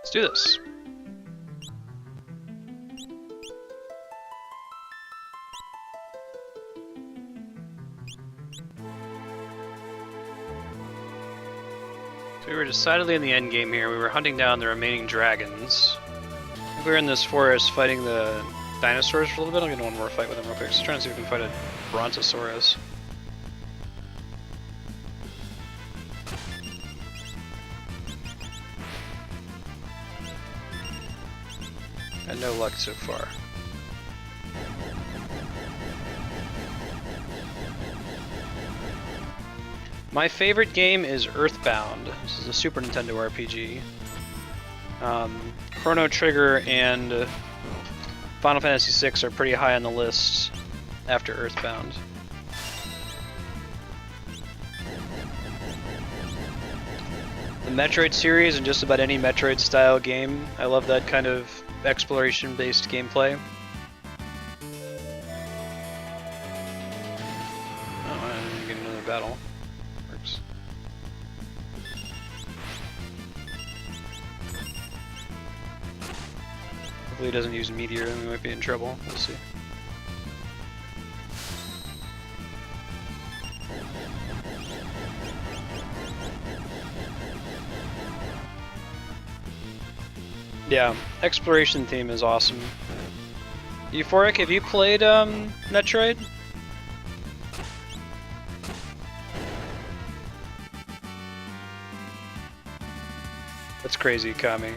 Let's do this. So we were decidedly in the end game here. We were hunting down the remaining dragons. I think we were in this forest fighting the dinosaurs for a little bit. I'll get one more fight with them real quick. Just trying to see if we can fight a brontosaurus. Had no luck so far. My favorite game is Earthbound. This is a Super Nintendo RPG. Chrono Trigger and Final Fantasy VI are pretty high on the list after Earthbound. The Metroid series and just about any Metroid style game, I love that kind of exploration based gameplay. Oh, I didn't get another battle. Works. Hopefully he doesn't use Meteor, then we might be in trouble. We'll see. Yeah, exploration theme is awesome. Euphoric, have you played Metroid? That's crazy, Kami.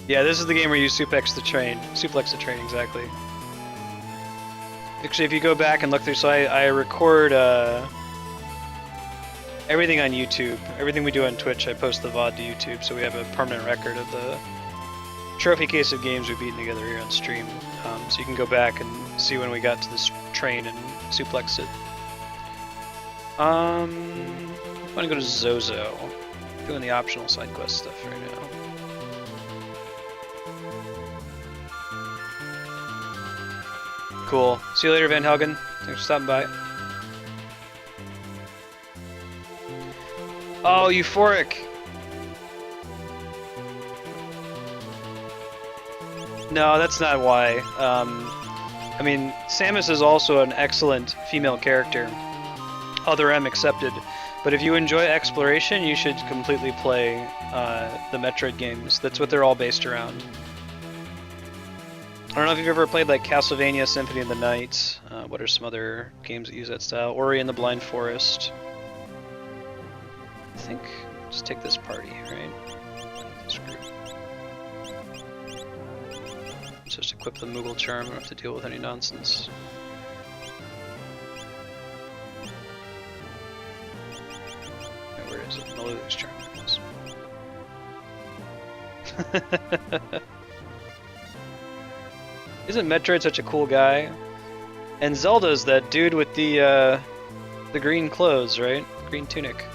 Yeah, this is the game where you suplex the train. Suplex the train, exactly. Actually, if you go back and look through, so I record everything on YouTube. Everything we do on Twitch, I post the VOD to YouTube, so we have a permanent record of the trophy case of games we've beaten together here on stream. So you can go back and see when we got to this train and suplexed it. I'm gonna go to Zozo. Doing the optional side quest stuff right now. Cool. See you later, Van Helgen. Thanks for stopping by. Oh, Euphoric! No, that's not why. I mean, Samus is also an excellent female character. Other M accepted. But if you enjoy exploration, you should completely play the Metroid games. That's what they're all based around. I don't know if you've ever played like Castlevania Symphony of the Night. What are some other games that use that style? Ori and the Blind Forest. I think just take this party, right? This group. Just equip the Moogle charm. I don't have to deal with any nonsense. Where is it? Melodious charm. Isn't Metroid such a cool guy? And Zelda's that dude with the green clothes, right? Green tunic.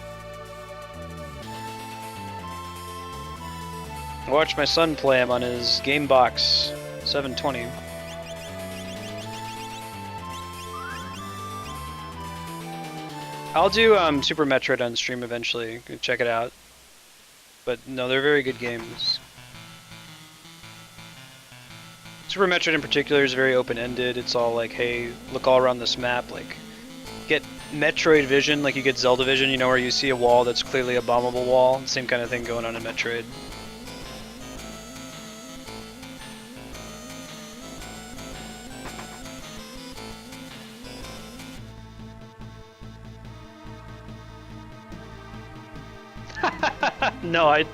I watched my son play him on his Game Box 720. I'll do Super Metroid on stream eventually. Check it out. But no, they're very good games. Super Metroid in particular is very open-ended. It's all like, hey, look all around this map. Like, get Metroid vision, like you get Zelda vision. You know, where you see a wall that's clearly a bombable wall. Same kind of thing going on in Metroid. No,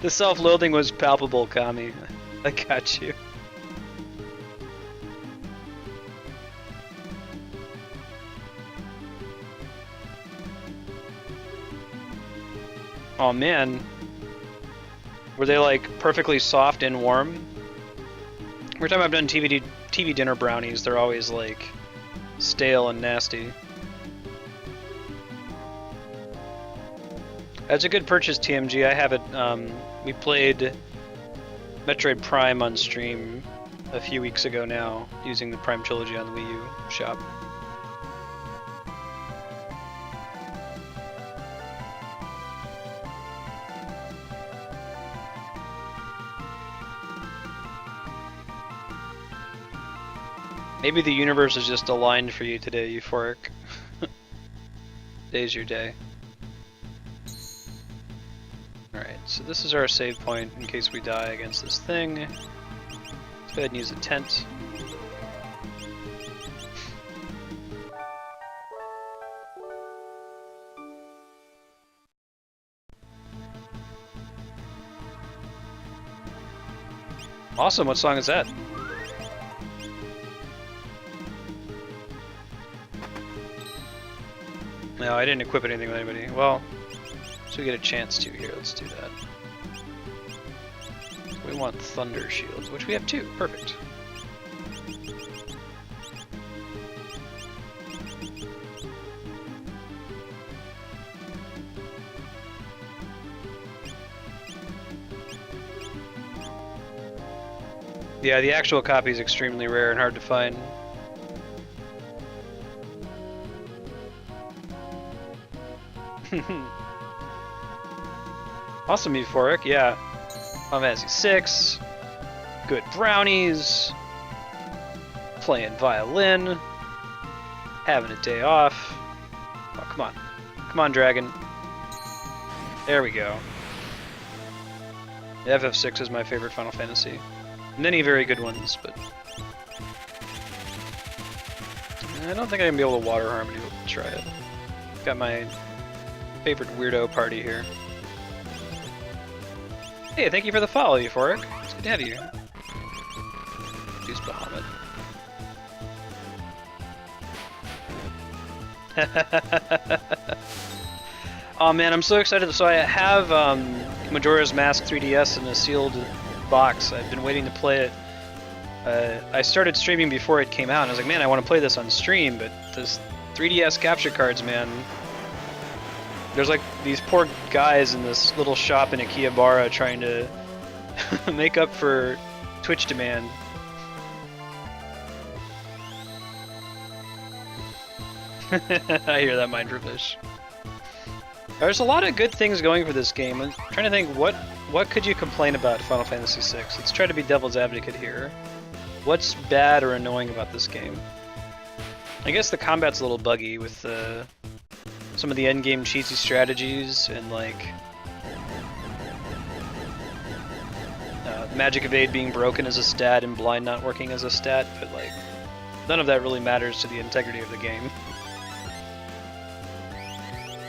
the self-loathing was palpable, Kami. I got you. Oh man. Were they like perfectly soft and warm? Every time I've done TV dinner brownies, they're always like stale and nasty. That's a good purchase, TMG. I have it. We played Metroid Prime on stream a few weeks ago now, using the Prime Trilogy on the Wii U shop. Maybe the universe is just aligned for you today, Euphoric. Today's your day. Alright, so this is our save point in case we die against this thing. Let's go ahead and use a tent. Awesome, what song is that? No, I didn't equip anything with anybody. Well, so we get a chance to here, let's do that. We want Thunder Shields, which we have 2, perfect. Yeah, the actual copy is extremely rare and hard to find. Awesome, Euphoric, yeah. Final Fantasy 6, good brownies, playing violin, having a day off. Oh, come on. Come on, dragon. There we go. FF6 is my favorite Final Fantasy. Many very good ones, but I don't think I'm gonna be able to water harmony. We'll try it. Got my favorite weirdo party here. Hey, thank you for the follow, Euphoric. It's good to have you. Deuce Bahamut. Oh man, I'm so excited. So I have Majora's Mask 3DS in a sealed box. I've been waiting to play it. I started streaming before it came out, and I was like, man, I want to play this on stream, but this 3DS capture cards, man. There's like these poor guys in this little shop in Akihabara trying to make up for Twitch demand. I hear that, Mindrofish. There's a lot of good things going for this game. I'm trying to think, what could you complain about Final Fantasy VI? Let's try to be devil's advocate here. What's bad or annoying about this game? I guess the combat's a little buggy with some of the endgame cheesy strategies and like Magic Evade being broken as a stat and Blind not working as a stat, but like none of that really matters to the integrity of the game.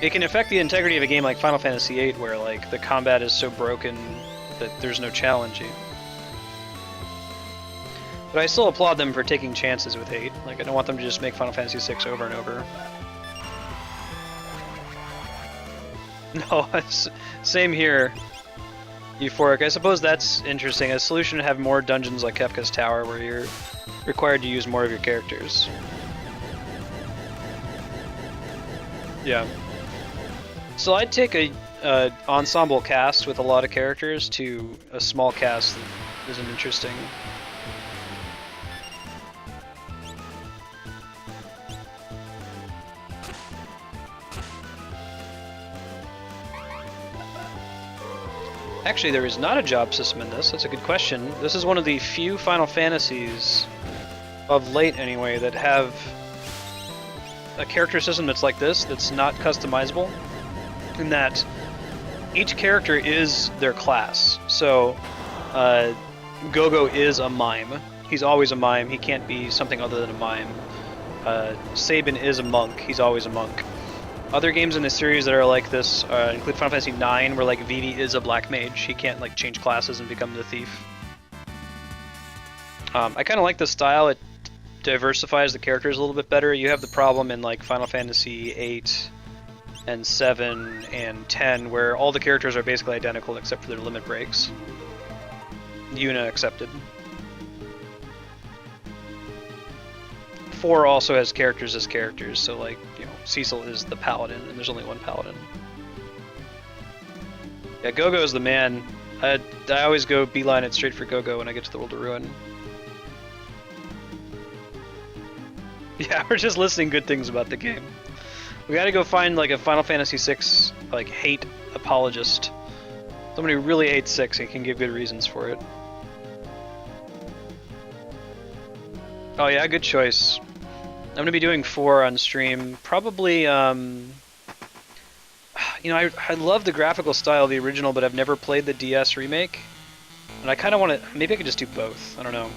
It can affect the integrity of a game like Final Fantasy VIII, where like the combat is so broken that there's no challenging. But I still applaud them for taking chances with 8. Like I don't want them to just make Final Fantasy VI over and over. No, same here, Euphoric. I suppose that's interesting. A solution to have more dungeons like Kefka's Tower, where you're required to use more of your characters. Yeah. So I'd take a ensemble cast with a lot of characters to a small cast that isn't interesting. Actually, there is not a job system in this. That's a good question. This is one of the few Final Fantasies, of late anyway, that have a character system that's like this, that's not customizable, in that each character is their class. So, Gogo is a mime. He's always a mime. He can't be something other than a mime. Sabin is a monk. He's always a monk. Other games in the series that are like this include Final Fantasy IX, where like Vivi is a black mage. He can't like change classes and become the thief. I kind of like the style. It diversifies the characters a little bit better. You have the problem in like Final Fantasy VIII and 7 and 10, where all the characters are basically identical except for their limit breaks. Yuna accepted. 4 also has characters as characters, so like, you know, Cecil is the paladin, and there's only one paladin. Yeah, Gogo is the man. I always go beeline it straight for Gogo when I get to the World of Ruin. Yeah, we're just listening good things about the game. We gotta go find like a Final Fantasy VI like hate apologist. Somebody who really hates 6 and can give good reasons for it. Oh yeah, good choice. I'm gonna be doing 4 on stream. Probably, you know, I love the graphical style of the original, but I've never played the DS remake. And I kind of want to, maybe I could just do both. I don't know.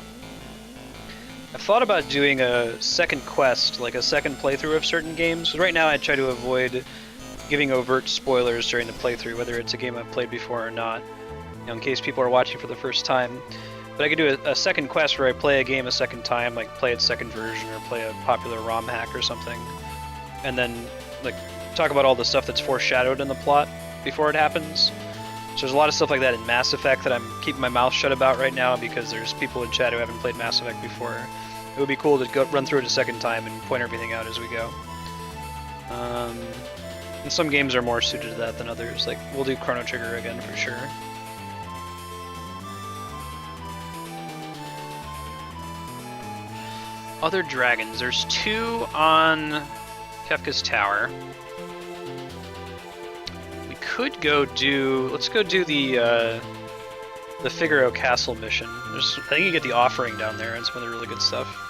I've thought about doing a second quest, like a second playthrough of certain games. Right now I try to avoid giving overt spoilers during the playthrough, whether it's a game I've played before or not, you know, in case people are watching for the first time. But I could do a second quest where I play a game a second time, like play its second version or play a popular ROM hack or something, and then like talk about all the stuff that's foreshadowed in the plot before it happens. So there's a lot of stuff like that in Mass Effect that I'm keeping my mouth shut about right now because there's people in chat who haven't played Mass Effect before. It would be cool to run through it a second time and point everything out as we go. And some games are more suited to that than others. Like, we'll do Chrono Trigger again for sure. Other dragons. There's 2 on Kefka's Tower. We could go do... Let's go do the Figaro Castle mission. I think you get the offering down there and some of the really good stuff.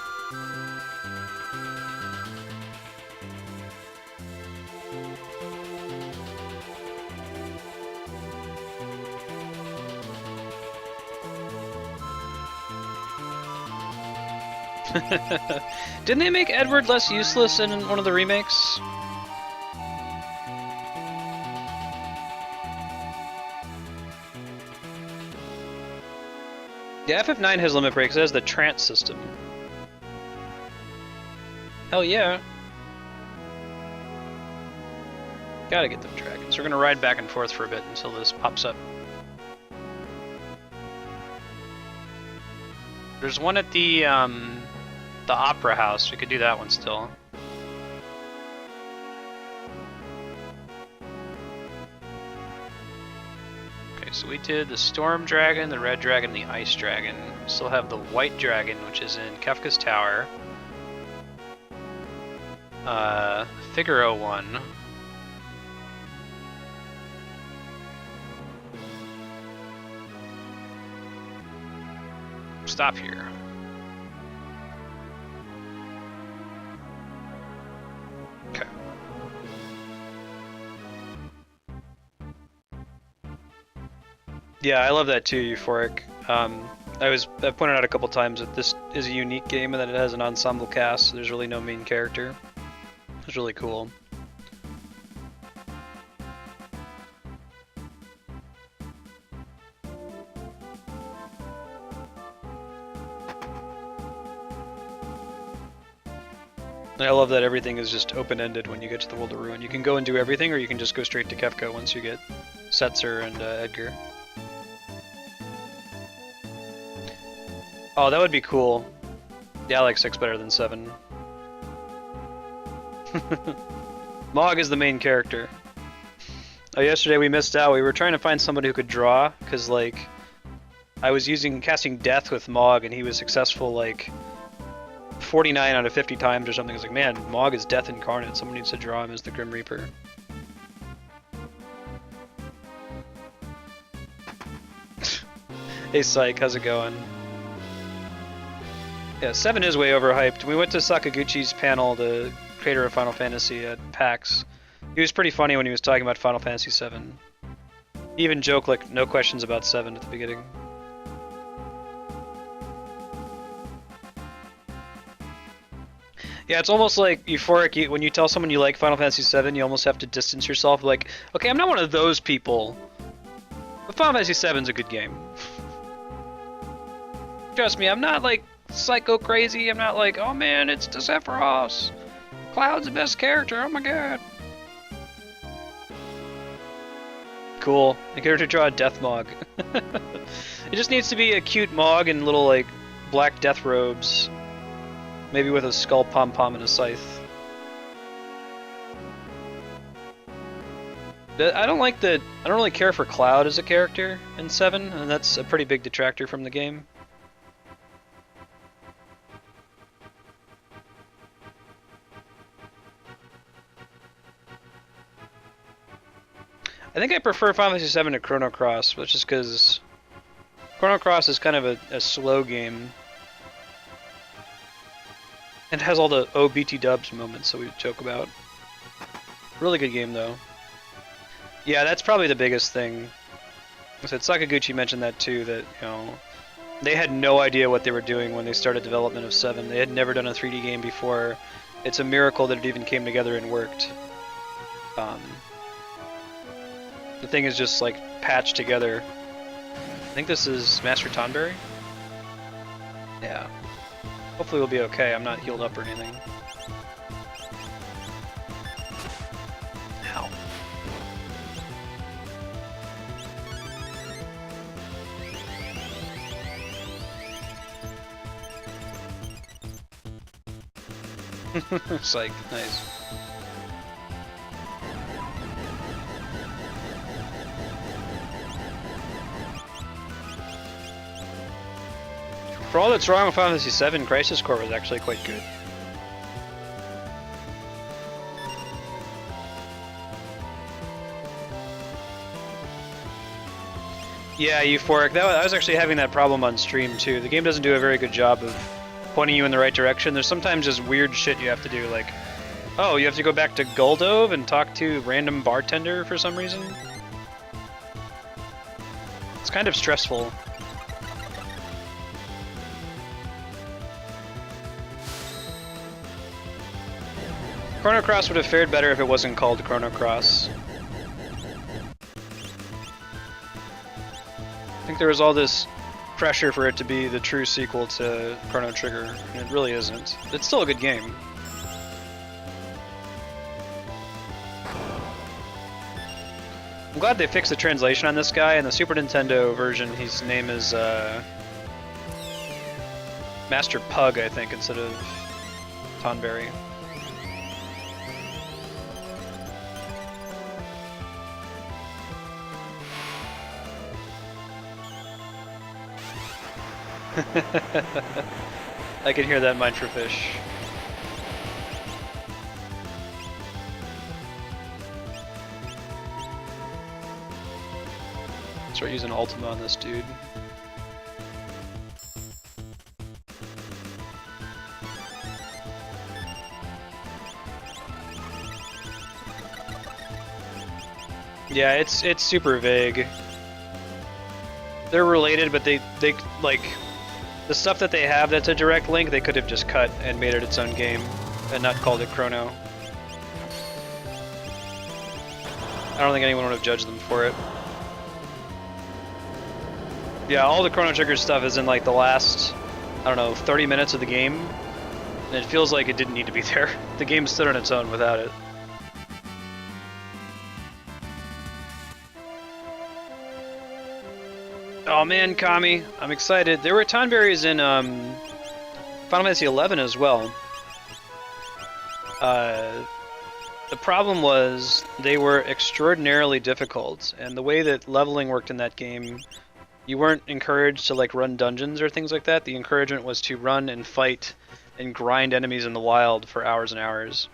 Didn't they make Edward less useless in one of the remakes? Yeah, FF9 has limit breaks. It has the trance system. Hell yeah. Gotta get them dragons. We're gonna ride back and forth for a bit until this pops up. There's one at the Opera House. We could do that one still. Okay, so we did the Storm Dragon, the Red Dragon, the Ice Dragon. We still have the White Dragon, which is in Kefka's Tower. Figaro one. Stop here. Okay. Yeah, I love that too, Euphoric. I've pointed out a couple times that this is a unique game and that it has an ensemble cast, so there's really no main character. It's really cool. And I love that everything is just open-ended when you get to the World of Ruin. You can go and do everything, or you can just go straight to Kefka once you get Setzer and Edgar. Oh, that would be cool. Yeah, I like 6 better than 7. Mog is the main character. Oh, yesterday we missed out. We were trying to find somebody who could draw, because, like, I was casting Death with Mog, and he was successful, like, 49 out of 50 times or something. I was like, man, Mog is Death incarnate. Someone needs to draw him as the Grim Reaper. Hey, Psych, how's it going? Yeah, 7 is way overhyped. We went to Sakaguchi's panel, the creator of Final Fantasy, at PAX. He was pretty funny when he was talking about Final Fantasy 7. He even joked, like, no questions about 7 at the beginning. Yeah, it's almost like Euphoric. When you tell someone you like Final Fantasy 7, you almost have to distance yourself. Like, okay, I'm not one of those people, but Final Fantasy 7's a good game. Trust me, I'm not like psycho crazy. I'm not like, oh man, it's Sephiroth. Cloud's the best character. Oh my god. Cool. I get her to draw a Death Mog. It just needs to be a cute Mog in little like black death robes. Maybe with a skull pom-pom and a scythe. I don't really care for Cloud as a character in 7, and that's a pretty big detractor from the game. I think I prefer Final Fantasy 7 to Chrono Cross, which is because Chrono Cross is kind of a slow game. And it has all the OBT dubs moments that we joke about. Really good game, though. Yeah, that's probably the biggest thing. I said Sakaguchi mentioned that too, that, you know, they had no idea what they were doing when they started development of 7. They had never done a 3D game before. It's a miracle that it even came together and worked. The thing is just like patched together. I think this is Master Tonberry? Yeah. Hopefully we'll be okay. I'm not healed up or anything. Ow. Psych. Nice. For all that's wrong with Final Fantasy VII, Crisis Core was actually quite good. Yeah, Euphoric. I was actually having that problem on stream too. The game doesn't do a very good job of pointing you in the right direction. There's sometimes just weird shit you have to do, like, oh, you have to go back to Guldove and talk to a random bartender for some reason. It's kind of stressful. Chrono Cross would have fared better if it wasn't called Chrono Cross. I think there was all this pressure for it to be the true sequel to Chrono Trigger, and it really isn't. It's still a good game. I'm glad they fixed the translation on this guy. In the Super Nintendo version, his name is Master Pug, I think, instead of Tonberry. I can hear that mine for fish. Start using Ultima on this dude. Yeah, it's super vague. They're related, but they like the stuff that they have that's a direct link, they could have just cut and made it its own game and not called it Chrono. I don't think anyone would have judged them for it. Yeah, all the Chrono Trigger stuff is in like the last, I don't know, 30 minutes of the game, and it feels like it didn't need to be there. The game stood on its own without it. Oh man, Kami, I'm excited. There were Tonberries in Final Fantasy XI as well. The problem was they were extraordinarily difficult, and the way that leveling worked in that game, you weren't encouraged to like run dungeons or things like that. The encouragement was to run and fight and grind enemies in the wild for hours and hours.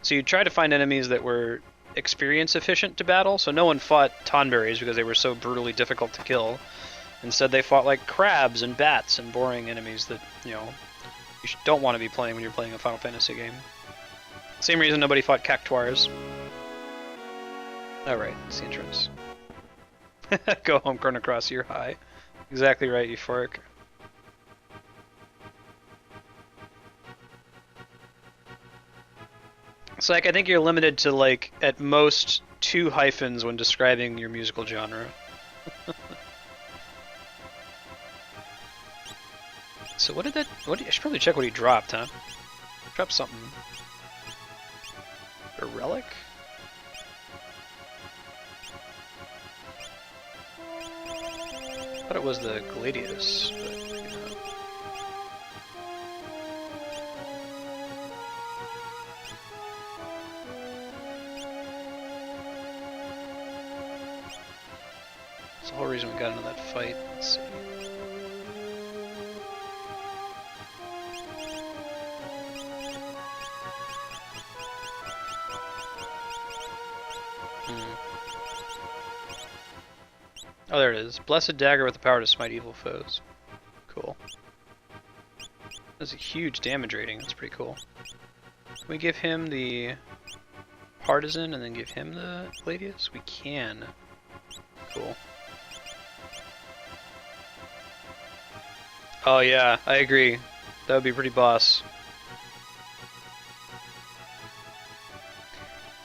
So you try to find enemies that were experience efficient to battle, so no one fought Tonberries because they were so brutally difficult to kill. Instead, they fought like crabs and bats and boring enemies that, you know, you don't want to be playing when you're playing a Final Fantasy game. Same reason nobody fought Cactuars. Alright, it's the entrance. Go home, Chrono Cross, you're high. Exactly right, Euphoric. So, like, I think you're limited to, like, at most 2 hyphens when describing your musical genre. So what did that... I should probably check what he dropped, huh? Dropped something. A relic? I thought it was the Gladius, but maybe not. That's the whole reason we got into that fight. Let's see. Oh, there it is. Blessed dagger with the power to smite evil foes. Cool. That's a huge damage rating. That's pretty cool. Can we give him the Partisan and then give him the Gladius? We can. Cool. Oh yeah, I agree. That would be pretty boss.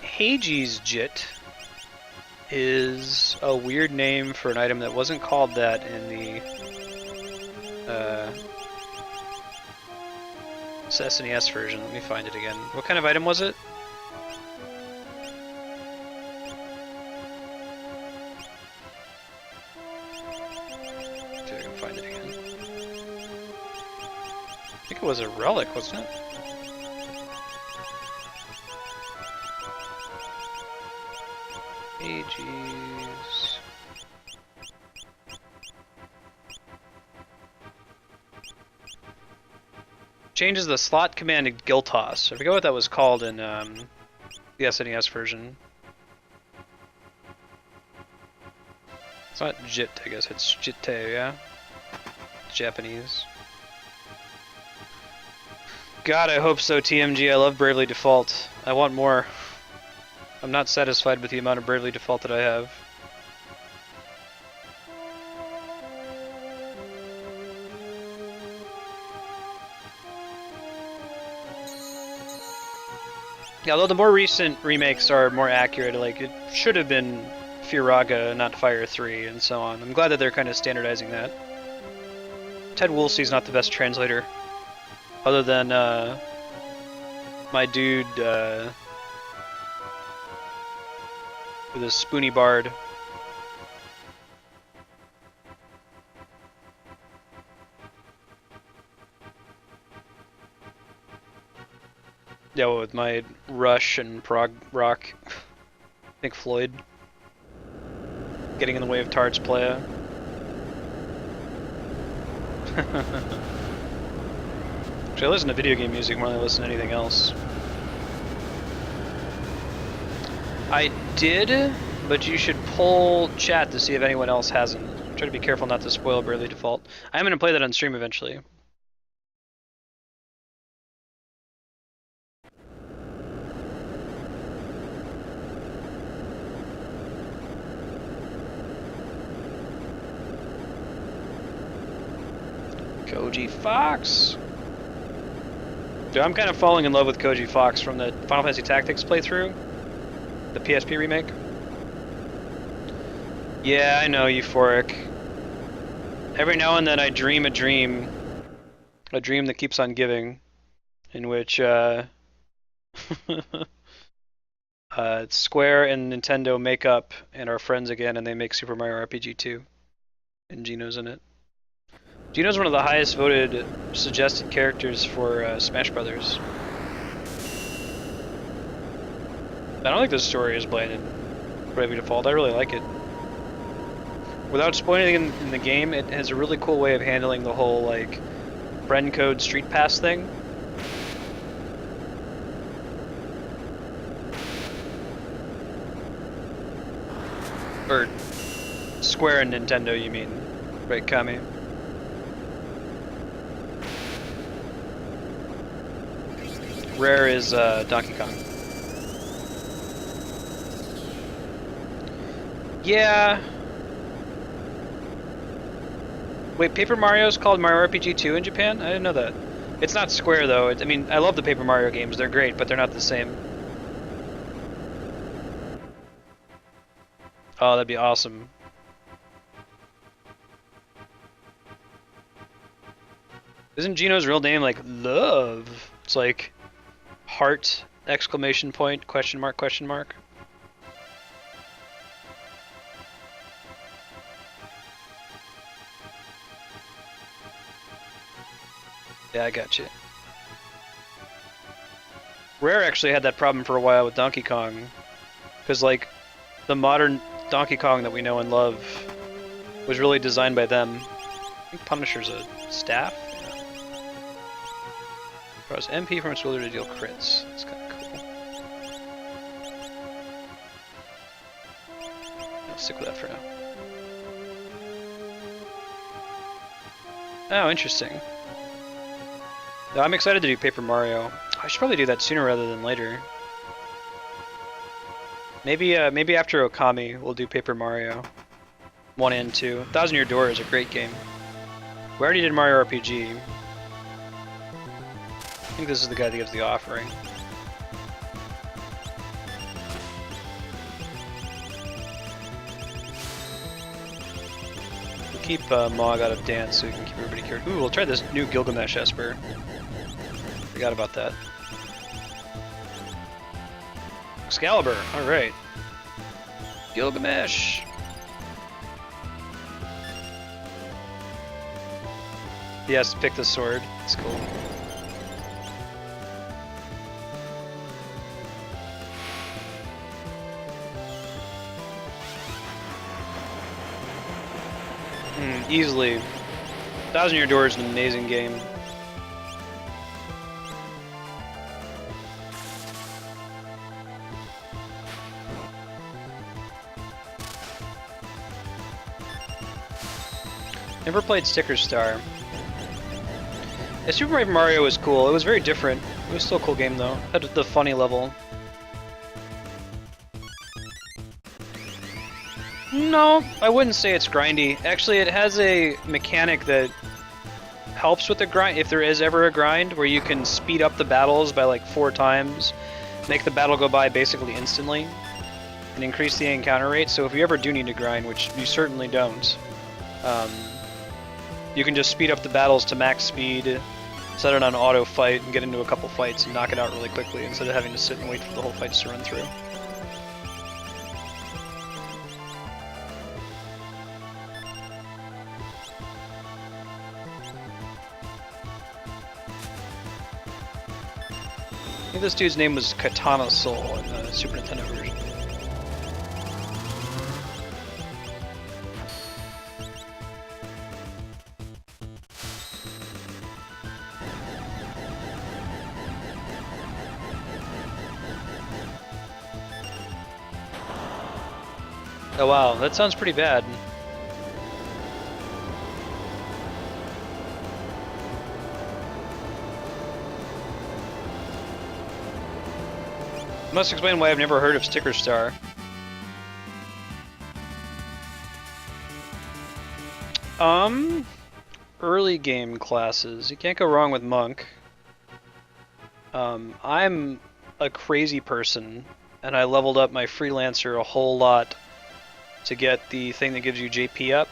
Hage's Jit is a weird name for an item that wasn't called that in the SNES version. Let me find it again. What kind of item was it? See if I can find it again. I think it was a relic, wasn't it? Ages. Changes the slot command to Giltoss. I forget what that was called in the SNES version. It's not Jit, I guess. It's Jitte, yeah? It's Japanese. God, I hope so, TMG. I love Bravely Default. I want more. I'm not satisfied with the amount of Bravely Default that I have. Yeah, although the more recent remakes are more accurate, like it should have been Firaga, not Fire 3, and so on. I'm glad that they're kind of standardizing that. Ted Woolsey's not the best translator, other than my dude with his spoony bard. Yeah, with my Rush and prog rock, Pink Floyd, getting in the way of Tard's Playa. Actually, I listen to video game music more than I listen to anything else. I did, but you should poll chat to see if anyone else hasn't. Try to be careful not to spoil Bravely Default. I'm going to play that on stream eventually. Koji Fox! Dude, I'm kind of falling in love with Koji Fox from the Final Fantasy Tactics playthrough. The PSP remake. Yeah, I know, Euphoric. Every now and then I dream a dream that keeps on giving, in which Square and Nintendo make up and are friends again, and they make Super Mario RPG 2, and Gino's in it. Gino's one of the highest voted suggested characters for Smash Brothers. I don't think the story is bland in Bravely Default. I really like it. Without spoiling anything in the game, it has a really cool way of handling the whole, like, friend code street pass thing. Or Square and Nintendo, you mean, right, Kami? Rare is Donkey Kong. Yeah. Wait, Paper Mario's called Mario RPG 2 in Japan? I didn't know that. It's not Square though. I mean, I love the Paper Mario games. They're great, but they're not the same. Oh, that'd be awesome. Isn't Gino's real name like Love? It's like heart exclamation point question mark question mark. Yeah, I got you. Rare actually had that problem for a while with Donkey Kong, because like the modern Donkey Kong that we know and love was really designed by them. I think Punisher's a staff. Yeah. Draws MP from its wielder to deal crits. That's kind of cool. I'll stick with that for now. Oh, interesting. No, I'm excited to do Paper Mario. I should probably do that sooner rather than later. Maybe after Okami, we'll do Paper Mario 1 and 2. Thousand Year Door is a great game. We already did Mario RPG. I think this is the guy that gives the offering. We'll keep Mog out of dance so we can keep everybody cured. Ooh, we'll try this new Gilgamesh Esper. Forgot about that. Excalibur, alright. Gilgamesh! He has to pick the sword. It's cool. Easily. Thousand Year Door is an amazing game. Never played Sticker Star. Yeah, Super Mario was cool. It was very different. It was still a cool game though. Had the funny level. No, I wouldn't say it's grindy. Actually, it has a mechanic that helps with the grind, if there is ever a grind, where you can speed up the battles by like 4 times, make the battle go by basically instantly, and increase the encounter rate. So if you ever do need to grind, which you certainly don't, you can just speed up the battles to max speed, set it on auto fight, and get into a couple fights and knock it out really quickly instead of having to sit and wait for the whole fights to run through. I think this dude's name was Katana Soul in the Super Nintendo version. Oh wow, that sounds pretty bad. Must explain why I've never heard of Sticker Star. Early game classes. You can't go wrong with Monk. I'm a crazy person, and I leveled up my Freelancer a whole lot to get the thing that gives you JP up.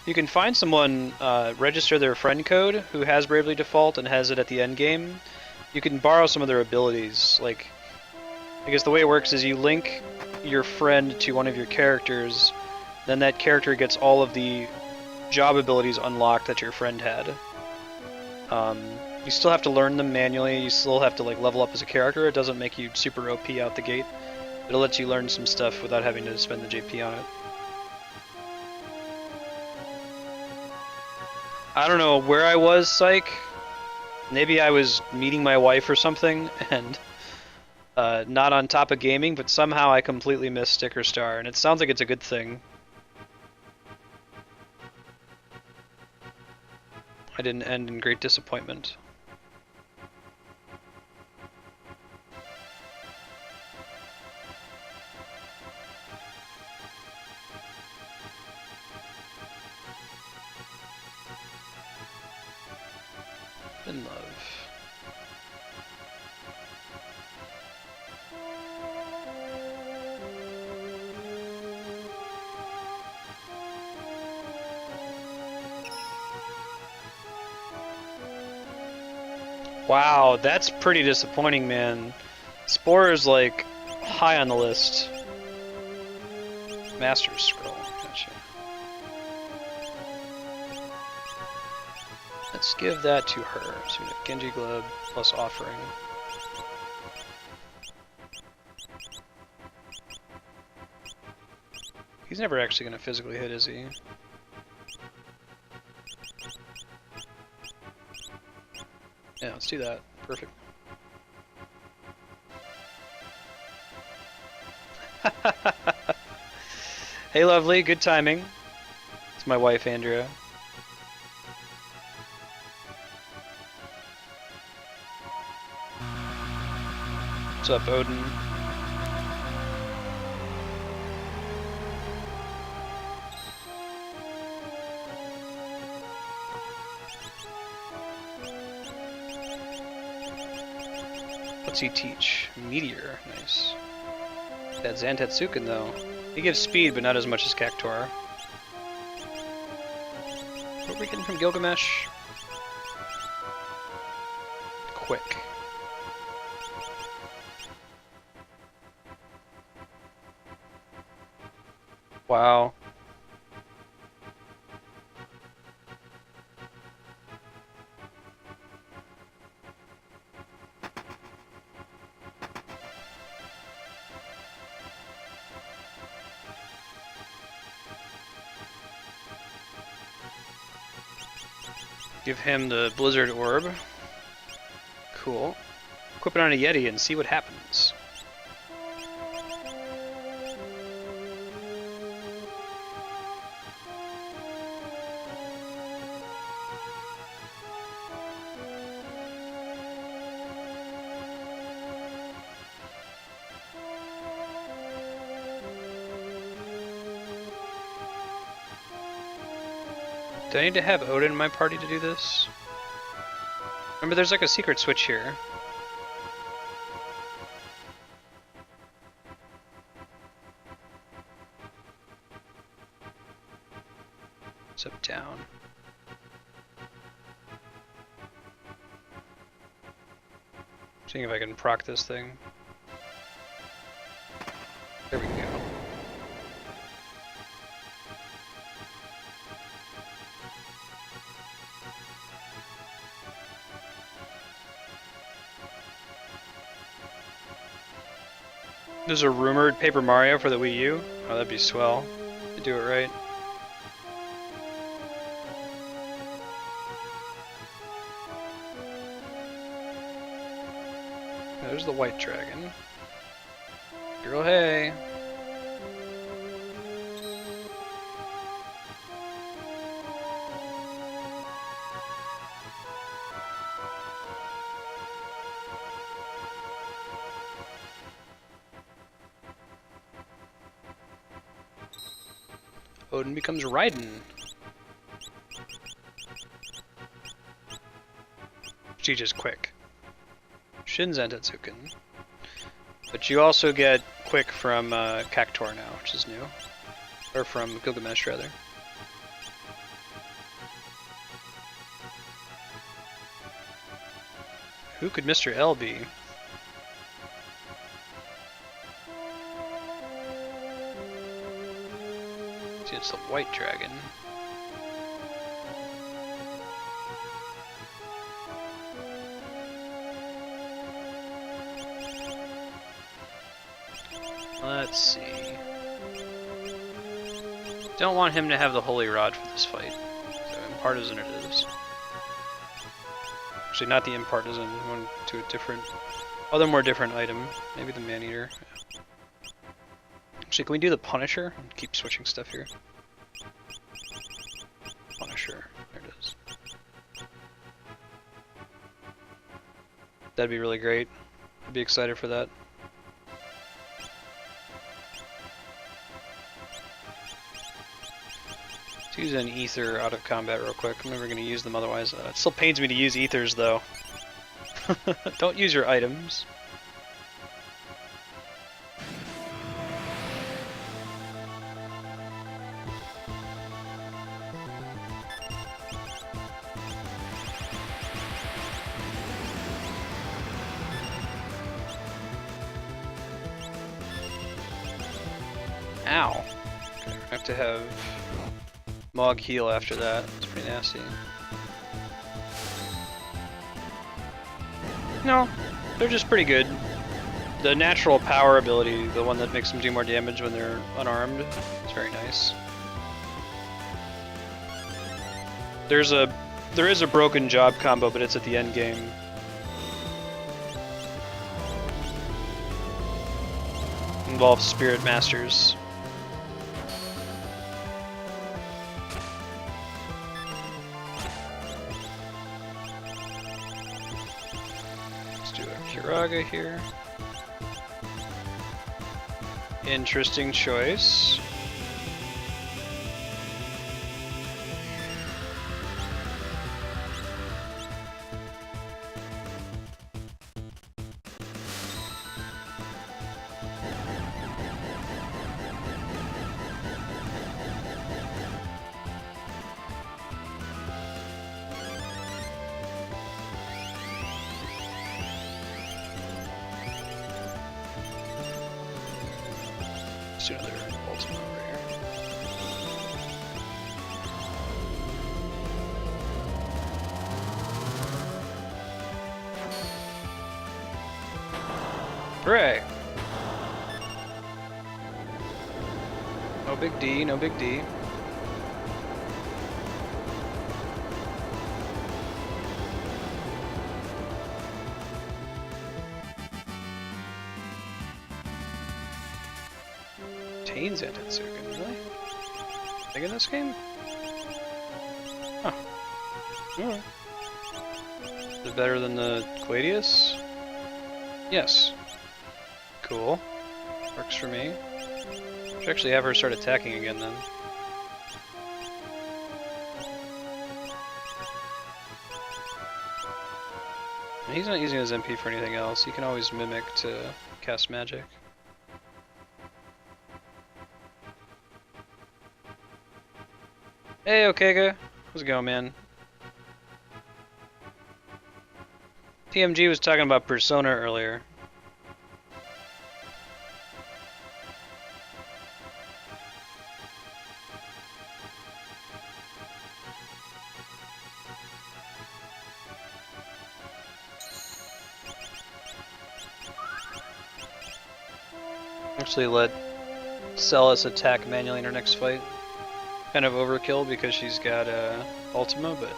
You can find someone, register their friend code who has Bravely Default and has it at the end game. You can borrow some of their abilities. Like, I guess the way it works is you link your friend to one of your characters, then that character gets all of the job abilities unlocked that your friend had. You still have to learn them manually, you still have to like level up as a character. It doesn't make you super OP out the gate. It'll let you learn some stuff without having to spend the JP on it. I don't know where I was, Psych. Maybe I was meeting my wife or something, and not on top of gaming, but somehow I completely missed Sticker Star, and it sounds like it's a good thing. I didn't end in great disappointment. In love. Wow, that's pretty disappointing, man. Spore is like high on the list. Master's Scroll, gotcha. Let's give that to her. So we have Genji Glove plus Offering. He's never actually going to physically hit, is he? Yeah, let's do that. Perfect. Hey, lovely. Good timing. It's my wife, Andrea. What's up, Odin? What's he teach? Meteor. Nice. That Zantetsuken, though. He gives speed, but not as much as Cactuar. What are we getting from Gilgamesh? Quick. Wow. Give him the Blizzard Orb. Cool. Equip it on a Yeti and see what happens. Do I need to have Odin in my party to do this? Remember, there's like a secret switch here. It's up, down. Seeing if I can proc this thing. There we go. There's a rumored Paper Mario for the Wii U. Oh, that'd be swell. They do it right. There's the white dragon. Girl, hey. Odin becomes Raiden. She just quick. Shin Zantetsuken. But you also get quick from Cactuar now, which is new. Or from Gilgamesh, rather. Who could Mr. L be? See, it's the white dragon. Let's see. Don't want him to have the Holy Rod for this fight. So Impartisan it is. Actually, not the Impartisan. One to a different, other more different item. Maybe the Maneater. Actually, can we do the Punisher? Keep switching stuff here. Punisher. There it is. That'd be really great. I'd be excited for that. Use an ether out of combat real quick. I'm never going to use them otherwise. It still pains me to use ethers though. Don't use your items. Ow. Okay, I have to have Mog heal after that. It's pretty nasty. No, they're just pretty good. The natural power ability, the one that makes them do more damage when they're unarmed, is very nice. There is a broken job combo, but it's at the end game. Involves Spirit Masters. Let's do a Kiraga here. Interesting choice. Let's do another ultimate over here. Hooray! No big D, no big D. Tain's anti-circuit, really? Big in this game? Huh. Alright. Is it better than the Gladius? Yes. Cool. Works for me. Should actually have her start attacking again then. And he's not using his MP for anything else. He can always mimic to cast magic. Hey, Okega. How's it going, man? TMG was talking about Persona earlier. Actually let Celis attack manually in her next fight. Kind of overkill because she's got Ultima, but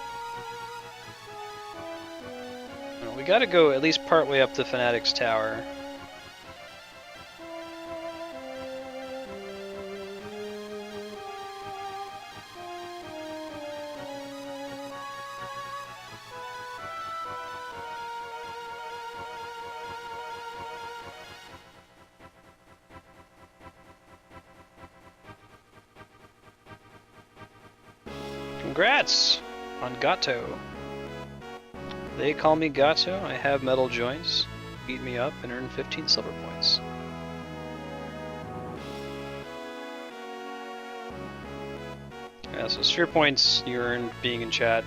well, we gotta go at least part way up the Fanatic's tower. Congrats on Gato. They call me Gato. I have metal joints. Beat me up and earn 15 silver points. Yeah, so sphere points you earn being in chat.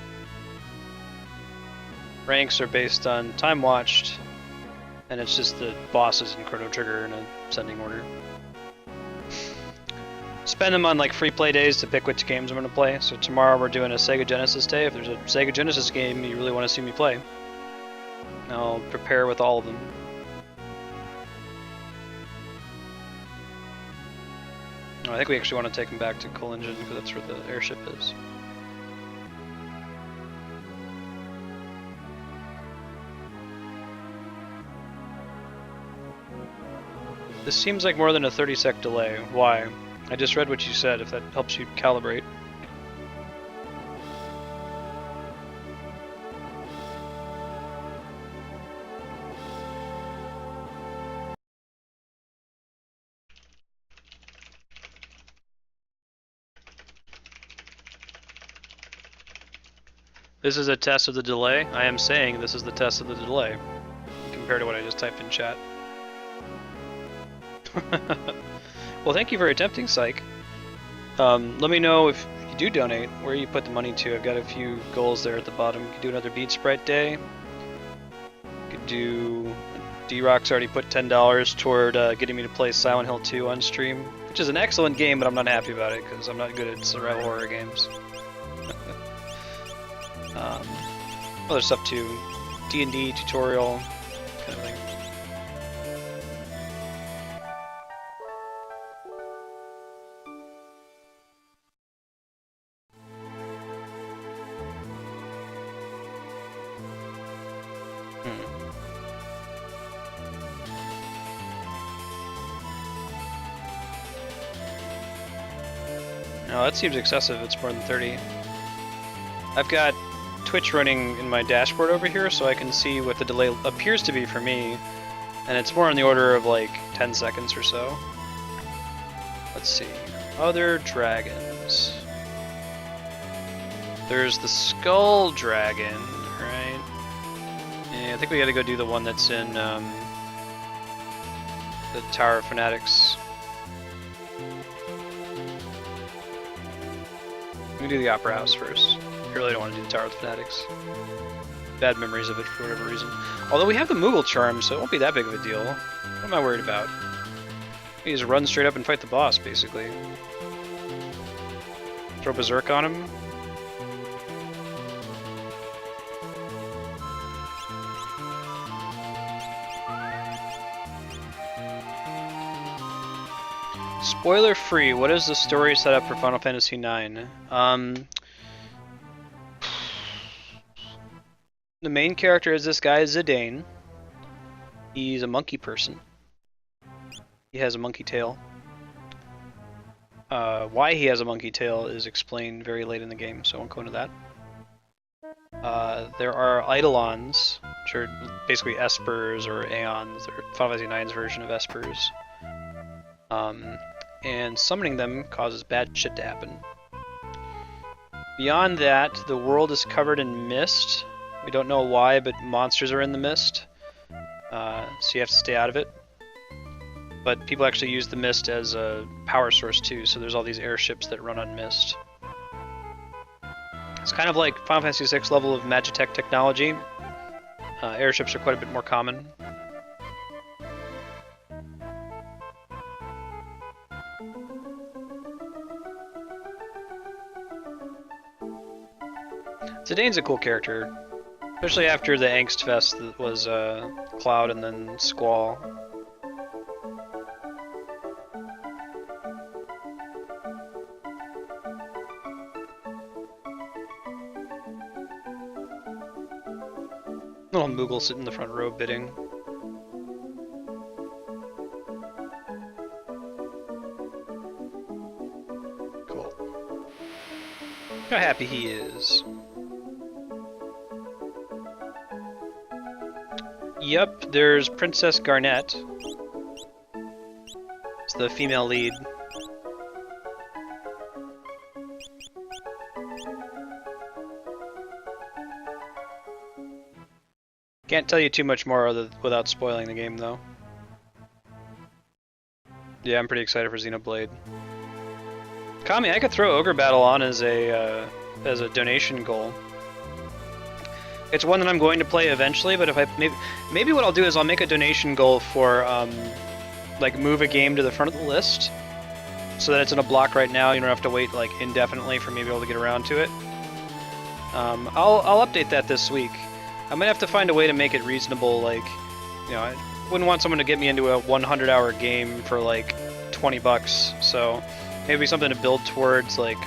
Ranks are based on time watched, and it's just the bosses in Chrono Trigger in a ascending order. Spend them on like free play days to pick which games I'm going to play. So tomorrow we're doing a Sega Genesis day. If there's a Sega Genesis game you really want to see me play, I'll prepare with all of them. Oh, I think we actually want to take them back to Colingen because that's where the airship is. This seems like more than a 30-sec delay. Why? I just read what you said, if that helps you calibrate. This is a test of the delay. I am saying this is the test of the delay, compared to what I just typed in chat. Well, thank you for attempting, Psych. Let me know if you do donate, where you put the money to. I've got a few goals there at the bottom. You could do another Beat Sprite Day. You could do... D-Rock's already put $10 toward getting me to play Silent Hill 2 on stream, which is an excellent game, but I'm not happy about it because I'm not good at survival horror games. Other stuff too. D&D tutorial kind of thing. No, that seems excessive. It's more than 30. I've got Twitch running in my dashboard over here, so I can see what the delay appears to be for me, and it's more in the order of like 10 seconds or so. Let's see. Other dragons. There's the Skull Dragon, right? Yeah, I think we gotta go do the one that's in the Tower of Fanatics. We can do the Opera House first. I really don't want to do the Tower of Fanatics. Bad memories of it for whatever reason. Although we have the Moogle Charm, so it won't be that big of a deal. What am I worried about? You just run straight up and fight the boss, basically. Throw Berserk on him. Spoiler free, what is the story set up for Final Fantasy IX? The main character is this guy, Zidane. He's a monkey person. He has a monkey tail. Why he has a monkey tail is explained very late in the game, so I won't go into that. There are Eidolons, which are basically Espers or Aeons. They're Final Fantasy IX's version of Espers. And summoning them causes bad shit to happen. Beyond that, the world is covered in mist. We don't know why, but monsters are in the mist. So you have to stay out of it. But people actually use the mist as a power source too, so there's all these airships that run on mist. It's kind of like Final Fantasy VI level of Magitech technology. Airships are quite a bit more common. Zidane's a cool character, especially after the Angst Fest that was Cloud and then Squall. Little Moogle sitting in the front row bidding. Cool. How happy he is. Yep, there's Princess Garnet. It's the female lead. Can't tell you too much more without spoiling the game, though. Yeah, I'm pretty excited for Xenoblade. Kami, I could throw Ogre Battle on as a donation goal. It's one that I'm going to play eventually, but if I maybe what I'll do is I'll make a donation goal for like move a game to the front of the list, so that it's in a block right now. You don't have to wait like indefinitely for me to be able to get around to it. I'll update that this week. I might have to find a way to make it reasonable. Like, you know, I wouldn't want someone to get me into a 100-hour game for like $20. So maybe something to build towards, like.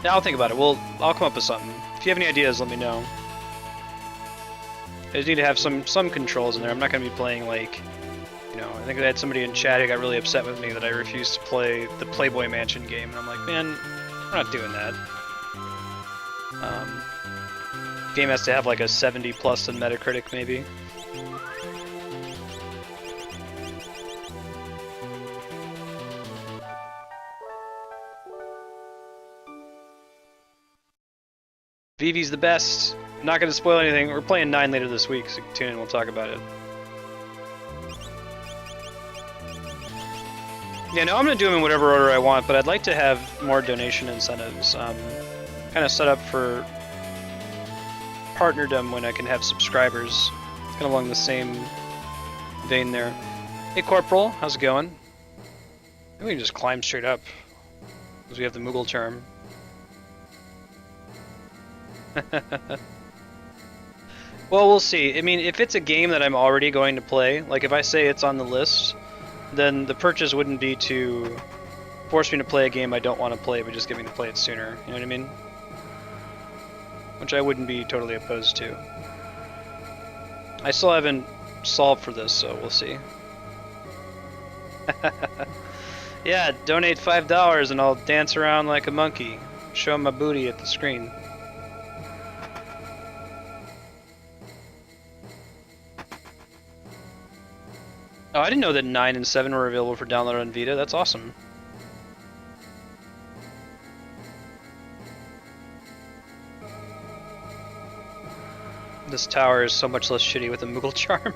Yeah, I'll think about it. I'll come up with something. If you have any ideas, let me know. I just need to have some controls in there. I'm not going to be playing like, you know, I think I had somebody in chat who got really upset with me that I refused to play the Playboy Mansion game, and I'm like, man, we're not doing that. Game has to have like a 70 plus in Metacritic, maybe. Vivi's the best. I'm not going to spoil anything. We're playing 9 later this week, so tune in, we'll talk about it. Yeah, no, I'm going to do them in whatever order I want, but I'd like to have more donation incentives. Kind of set up for partnerdom when I can have subscribers. Kind of along the same vein there. Hey Corporal, how's it going? Maybe we can just climb straight up, because we have the Moogle Charm. Well, we'll see. I mean, if it's a game that I'm already going to play, like if I say it's on the list, then the purchase wouldn't be to force me to play a game I don't want to play, but just get me to play it sooner. You know what I mean? Which I wouldn't be totally opposed to. I still haven't solved for this, so we'll see. Yeah, donate $5 and I'll dance around like a monkey. Show my booty at the screen. Oh, I didn't know that 9 and 7 were available for download on Vita. That's awesome. This tower is so much less shitty with a Moogle charm.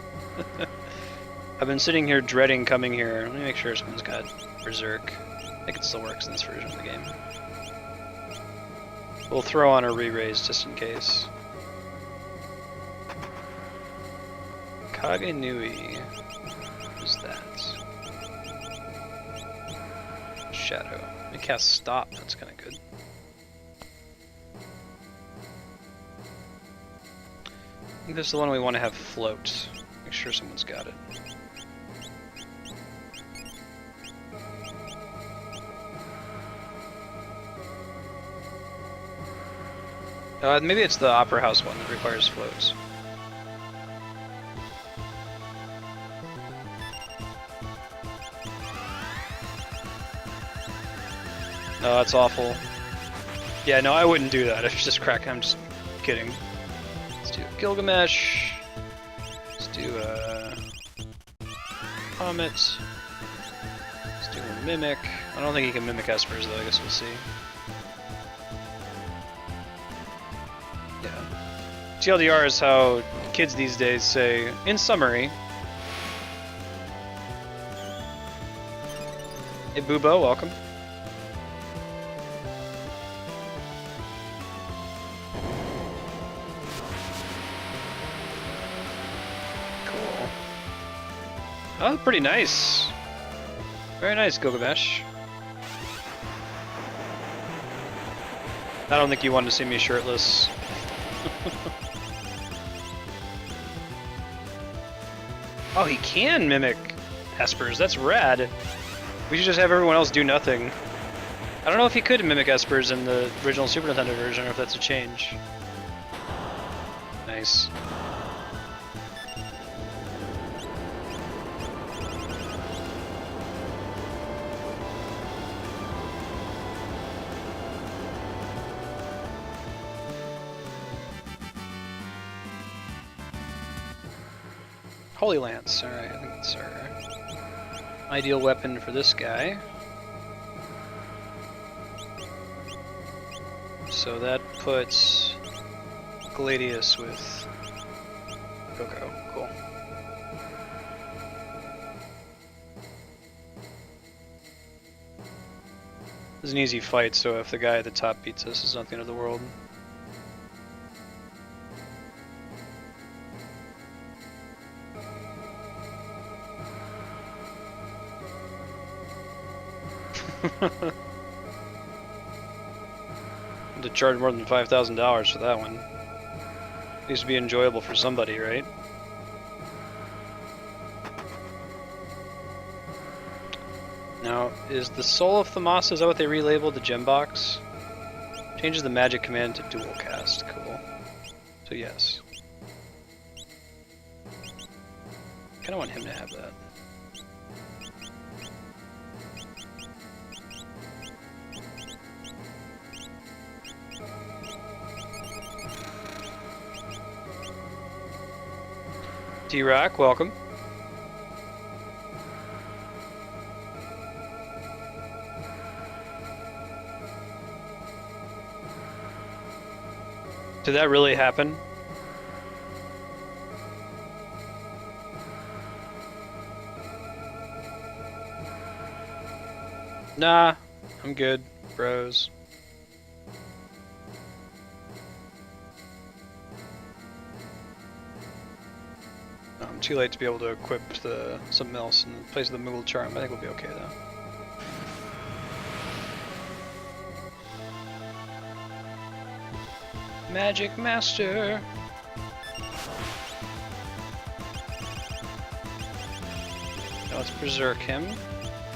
I've been sitting here dreading coming here. Let me make sure someone's got Berserk. I think it still works in this version of the game. We'll throw on a re-raise just in case. Kage Nui. Who's that? Shadow. Let me cast Stop. That's kind of good. I think this is the one we want to have float. Make sure someone's got it. Maybe it's the Opera House one that requires floats. No, that's awful. Yeah, no, I wouldn't do that. It's just crack. I'm just kidding. Let's do Gilgamesh. Let's do Comet. Let's do a Mimic. I don't think he can mimic Espers though. I guess we'll see. TLDR is how kids these days say, in summary. Hey Bubo, welcome. Cool. Oh, pretty nice. Very nice, Gilgamesh. I don't think you wanted to see me shirtless. Oh, he can mimic Espers. That's rad. We should just have everyone else do nothing. I don't know if he could mimic Espers in the original Super Nintendo version, or if that's a change. Nice. Holy Lance, alright, I think that's our ideal weapon for this guy. So that puts Gladius with Coco, cool. This is an easy fight, so if the guy at the top beats us, it's not the end of the world. To charge more than $5,000 for that one. Needs to be enjoyable for somebody, right? Now, is the Soul of Thamasa, is that what they relabeled the gem box? Changes the magic command to dual cast, cool. So yes. Kinda want him to have that. D-Rock, welcome. Did that really happen? Nah, I'm good, bros. Too late to be able to equip something else in place of the Moogle Charm. I think we'll be okay though. Magic Master! Now let's berserk him.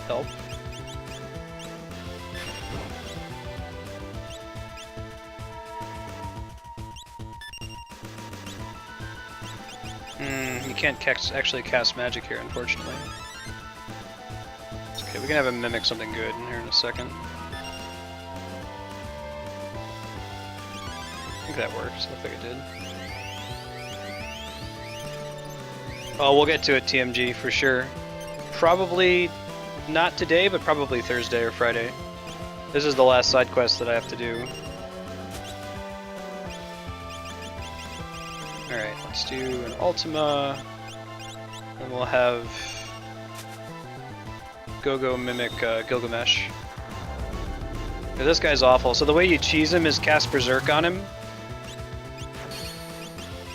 Help. You can't actually cast magic here, unfortunately. It's okay, we can have him mimic something good in here in a second. I think that works. Looks like it did. Oh, we'll get to it, TMG, for sure. Probably not today, but probably Thursday or Friday. This is the last side quest that I have to do. Alright, let's do an Ultima, and we'll have Go-Go mimic Gilgamesh. This guy's awful. So the way you cheese him is cast Berserk on him.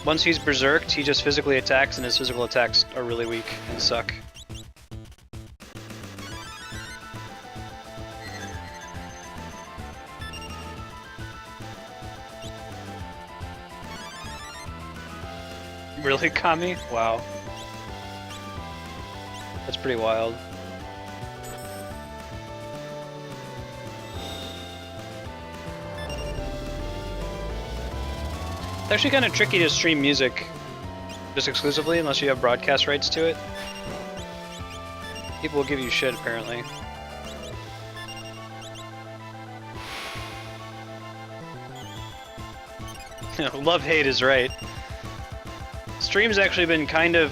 Once he's berserked, he just physically attacks, and his physical attacks are really weak and suck. Really, Kami? Wow. That's pretty wild. It's actually kind of tricky to stream music just exclusively unless you have broadcast rights to it. People will give you shit, apparently. Love-hate is right. Stream's actually been kind of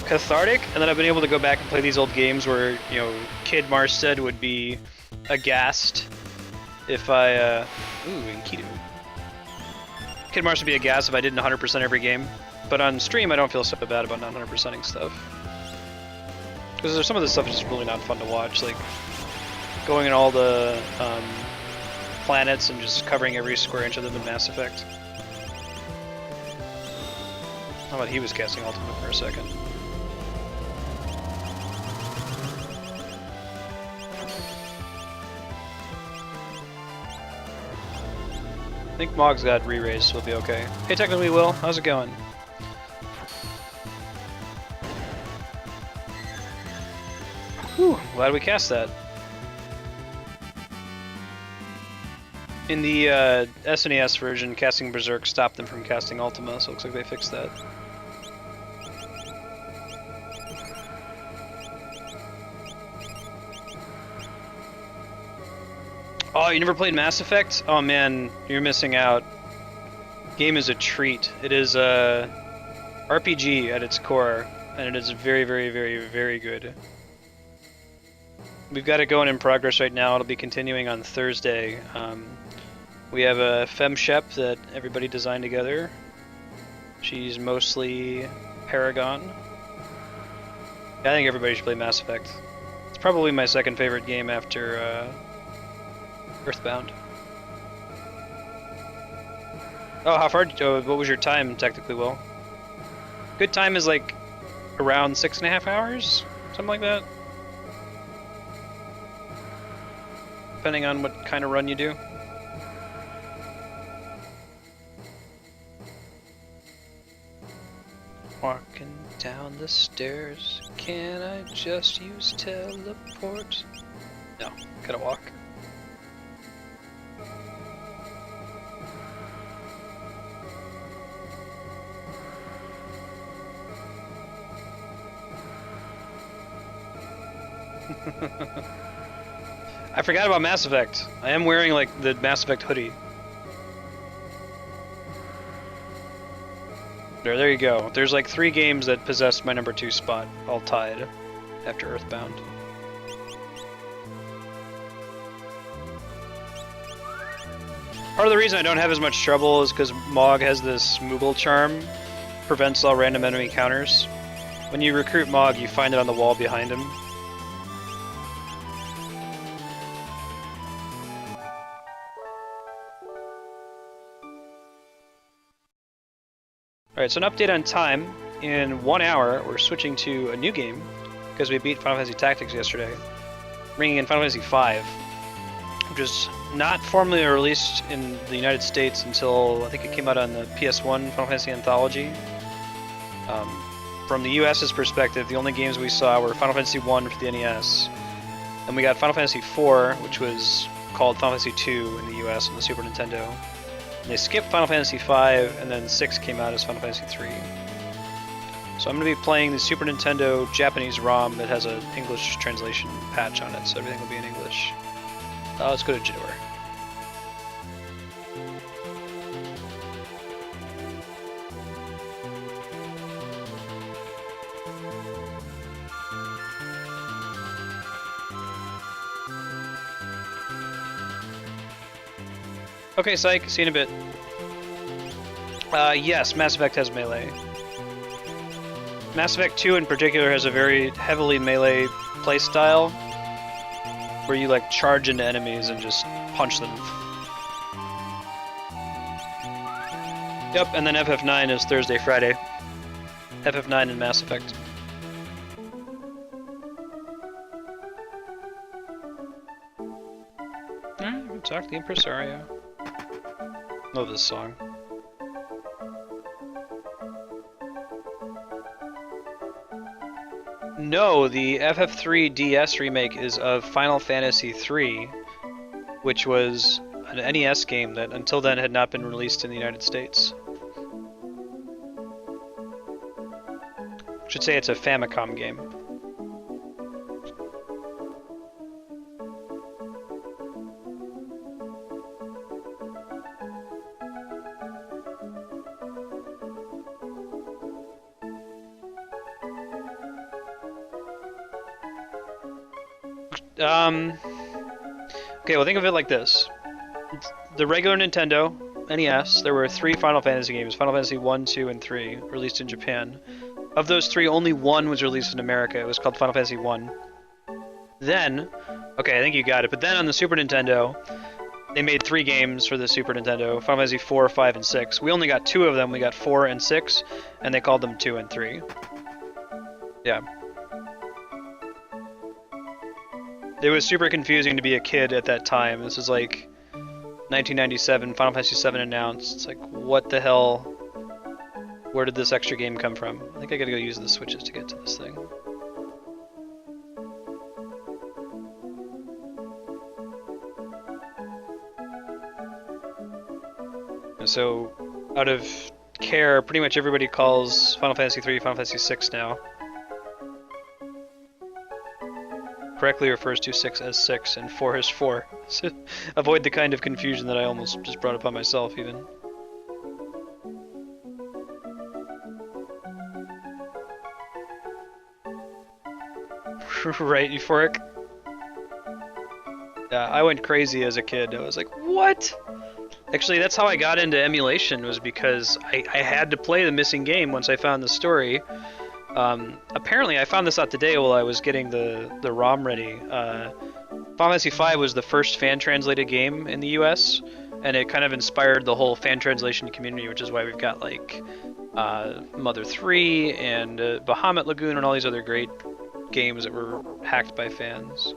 cathartic, and then I've been able to go back and play these old games where, you know, Kid Marstead would be aghast if I, ooh, Enkidu. Kid Marstead would be aghast if I didn't 100% every game, but on stream I don't feel so bad about not 100%ing stuff. Because there's some of this stuff is just really not fun to watch, like going in all the planets and just covering every square inch of them in Mass Effect. How about he was casting Ultimate for a second? I think Mog's got re-raised, so we'll be okay. Hey, technically, Will, how's it going? Whew, glad we cast that. In the SNES version, casting Berserk stopped them from casting Ultima, so it looks like they fixed that. Oh, you never played Mass Effect? Oh man, you're missing out. Game is a treat. It is a RPG at its core, and it is very, very, very, very good. We've got it going in progress right now. It'll be continuing on Thursday. We have a FemShep that everybody designed together. She's mostly Paragon. I think everybody should play Mass Effect. It's probably my second favorite game after Earthbound. Oh, how far? What was your time technically, Will? Good time is like around 6.5 hours, something like that. Depending on what kind of run you do. Walking down the stairs, can I just use teleport? No, gotta walk. I forgot about Mass Effect. I am wearing like the Mass Effect hoodie. There you go. There's like 3 games that possess my number 2 spot, all tied after Earthbound. Part of the reason I don't have as much trouble is because Mog has this Moogle charm, prevents all random enemy counters. When you recruit Mog, you find it on the wall behind him. Alright, so an update on time. In 1 hour, we're switching to a new game, because we beat Final Fantasy Tactics yesterday, bringing in Final Fantasy V, which is not formally released in the United States until, I think it came out on the PS1 Final Fantasy Anthology. From the US's perspective, the only games we saw were Final Fantasy I for the NES, and we got Final Fantasy IV, which was called Final Fantasy II in the US on the Super Nintendo. And they skipped Final Fantasy V, and then 6 came out as Final Fantasy III. So I'm going to be playing the Super Nintendo Japanese ROM that has an English translation patch on it, so everything will be in English. Let's go to Jador. Okay, psych. See you in a bit. Yes, Mass Effect has melee. Mass Effect 2 in particular has a very heavily melee playstyle where you like charge into enemies and just punch them. Yep, and then FF9 is Thursday, Friday. FF9 and Mass Effect. Talk to the impresario. Love this song. No, the FF3 DS remake is of Final Fantasy III, which was an NES game that until then had not been released in the United States. I should say it's a Famicom game. Okay, well think of it like this. The regular Nintendo, NES, there were 3 Final Fantasy games, Final Fantasy 1, 2, and 3, released in Japan. Of those 3, only one was released in America. It was called Final Fantasy 1. Then, okay, I think you got it, but then on the Super Nintendo, they made 3 games for the Super Nintendo, Final Fantasy 4, 5, and 6. We only got 2 of them, we got 4 and 6, and they called them 2 and 3. Yeah. It was super confusing to be a kid at that time. This is like 1997, Final Fantasy VII announced. It's like, what the hell? Where did this extra game come from? I think I gotta go use the switches to get to this thing. So, out of care, pretty much everybody calls Final Fantasy III Final Fantasy VI now. Correctly refers to 6 as 6 and 4 as 4. So avoid the kind of confusion that I almost just brought upon myself even. Right, Euphoric? Yeah, I went crazy as a kid. I was like, what? Actually, that's how I got into emulation, was because I had to play the missing game once I found the story. Apparently, I found this out today while I was getting the ROM ready. Final Fantasy V was the first fan-translated game in the US, and it kind of inspired the whole fan-translation community, which is why we've got, like, Mother 3 and Bahamut Lagoon and all these other great games that were hacked by fans.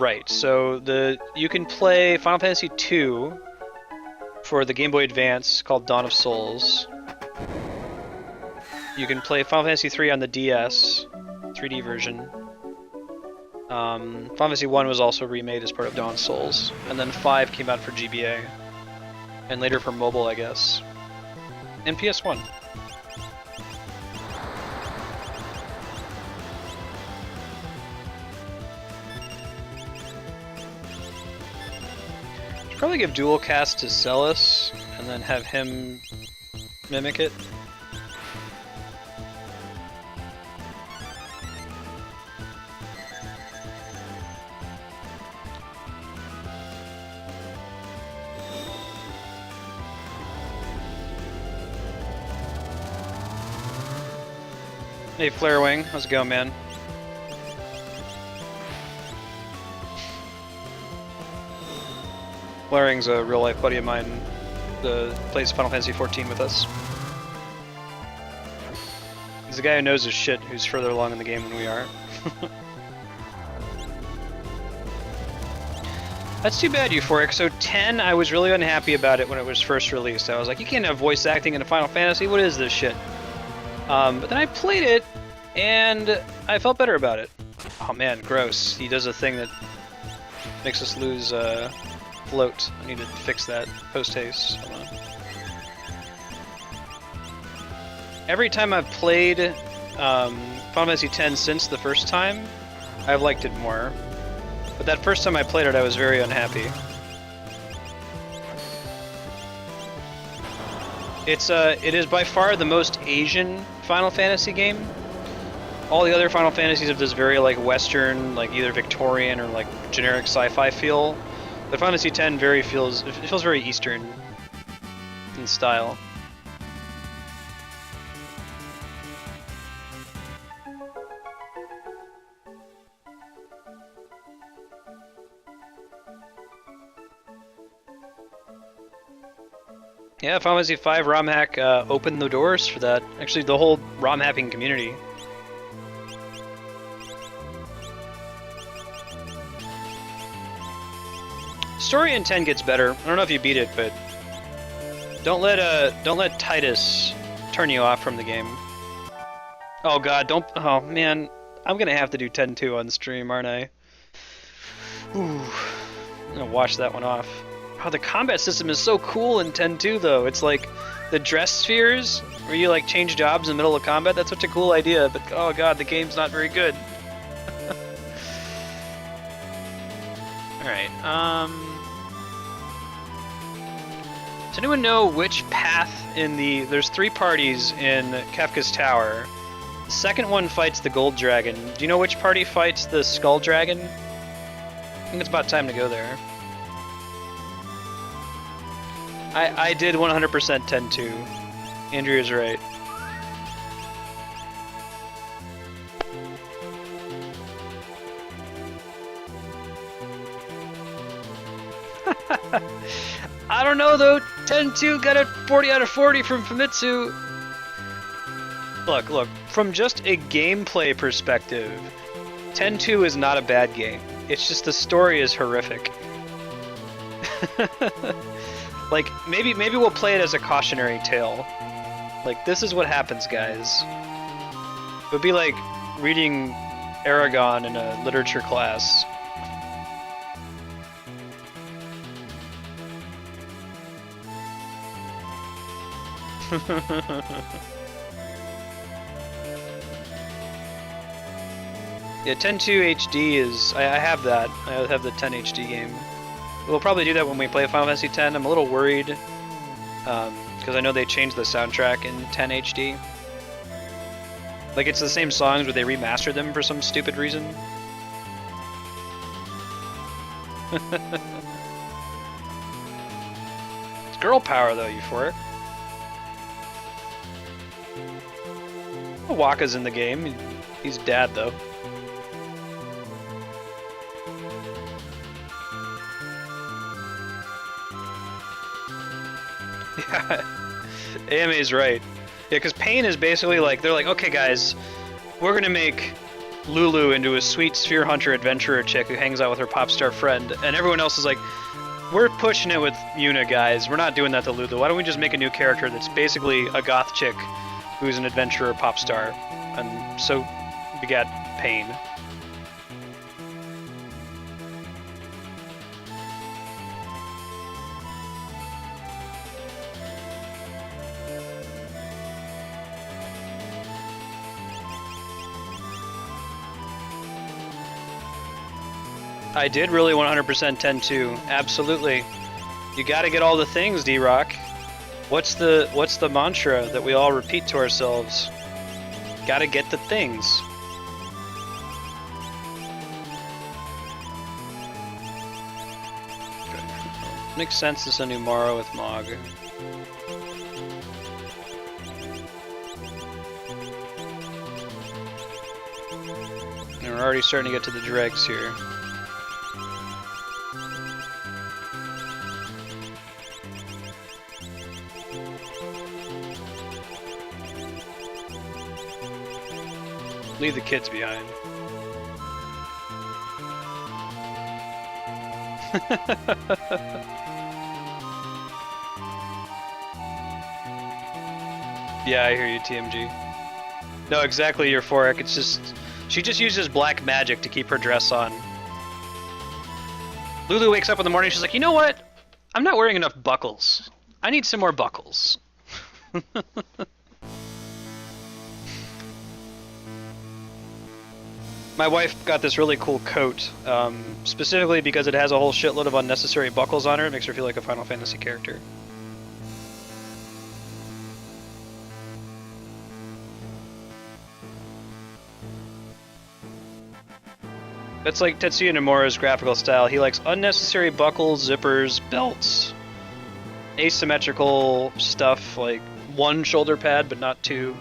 Right, so you can play Final Fantasy II for the Game Boy Advance called Dawn of Souls. You can play Final Fantasy III on the DS, 3D version. Final Fantasy I was also remade as part of Dawn of Souls, and then 5 came out for GBA, and later for mobile, I guess, and PS1. Probably give dual cast to Celis and then have him mimic it. Hey Flarewing, how's it going, man? Flaring's a real-life buddy of mine that plays Final Fantasy XIV with us. He's a guy who knows his shit, who's further along in the game than we are. That's too bad, Euphoric. So 10, I was really unhappy about it when it was first released. I was like, you can't have voice acting in a Final Fantasy, what is this shit? But then I played it, and I felt better about it. Oh man, gross. He does a thing that makes us lose, float. I need to fix that post-haste. Hold on. Every time I've played Final Fantasy X since the first time, I've liked it more. But that first time I played it, I was very unhappy. It is by far the most Asian Final Fantasy game. all the other Final Fantasies have this very like Western, like either Victorian or like generic sci-fi feel. But Final Fantasy X it feels very Eastern in style. Yeah, Final Fantasy V ROM hack opened the doors for that. Actually, the whole ROM hacking community. Story in 10 gets better. I don't know if you beat it, but don't let Titus turn you off from the game. Oh god, don't. Oh man, I'm gonna have to do 10-2 on stream, aren't I? Ooh, I'm gonna wash that one off. Oh, the combat system is so cool in 10-2 though. It's like the dress spheres where you like change jobs in the middle of combat. That's such a cool idea, but oh god, the game's not very good. Alright, does anyone know which path in the... There's 3 parties in Kefka's Tower. The second one fights the Gold Dragon. Do you know which party fights the Skull Dragon? I think it's about time to go there. I did 100% 10-2. Andrea's right. I don't know though, 10-2 got a 40 out of 40 from Famitsu. Look, from just a gameplay perspective, 10-2 is not a bad game. It's just the story is horrific. Like, maybe we'll play it as a cautionary tale. Like, this is what happens, guys. It would be like reading Aragon in a literature class. Yeah, 10.2 HD is... I have that. I have the 10 HD game. We'll probably do that when we play Final Fantasy X. I'm a little worried, because I know they changed the soundtrack in 10 HD. Like, it's the same songs, but they remastered them for some stupid reason. It's girl power, though, euphoric. Waka's in the game. He's dad, though. Yeah, AMA's right. Yeah, because Pain is basically like, they're like, okay guys, we're gonna make Lulu into a sweet sphere hunter adventurer chick who hangs out with her pop star friend, and everyone else is like, we're pushing it with Yuna, guys, we're not doing that to Lulu, why don't we just make a new character that's basically a goth chick who's an adventurer pop star, and so we got Pain. I did really 100% 10-2. Absolutely. You gotta get all the things, D-Rock. What's the mantra that we all repeat to ourselves? Gotta get the things. Makes sense it's a new Mara with Mog. And we're already starting to get to the dregs here. Leave the kids behind. Yeah, I hear you, TMG. No, exactly, euphoric. It's just... She just uses black magic to keep her dress on. Lulu wakes up in the morning, she's like, you know what? I'm not wearing enough buckles. I need some more buckles. My wife got this really cool coat, specifically because it has a whole shitload of unnecessary buckles on her. It makes her feel like a Final Fantasy character. That's like Tetsuya Nomura's graphical style. He likes unnecessary buckles, zippers, belts, asymmetrical stuff, like one shoulder pad but not two.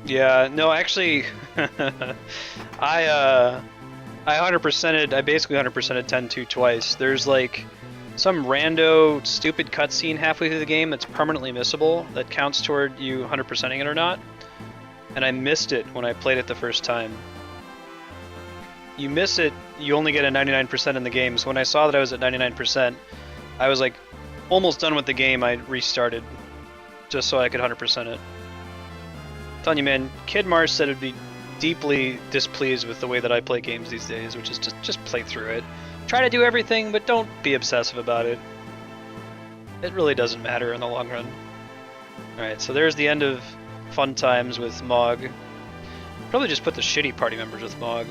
Yeah, no, actually, I 100%ed, I basically 100%ed 10-2 twice. There's like some rando stupid cutscene halfway through the game that's permanently missable that counts toward you 100%ing it or not. And I missed it when I played it the first time. You miss it, you only get a 99% in the game. So when I saw that I was at 99%, I was like almost done with the game. I restarted just so I could 100% it. I'm telling you, man, Kid Marstead would be deeply displeased with the way that I play games these days, which is just play through it. Try to do everything, but don't be obsessive about it. It really doesn't matter in the long run. Alright, so there's the end of fun times with Mog. Probably just put the shitty party members with Mog,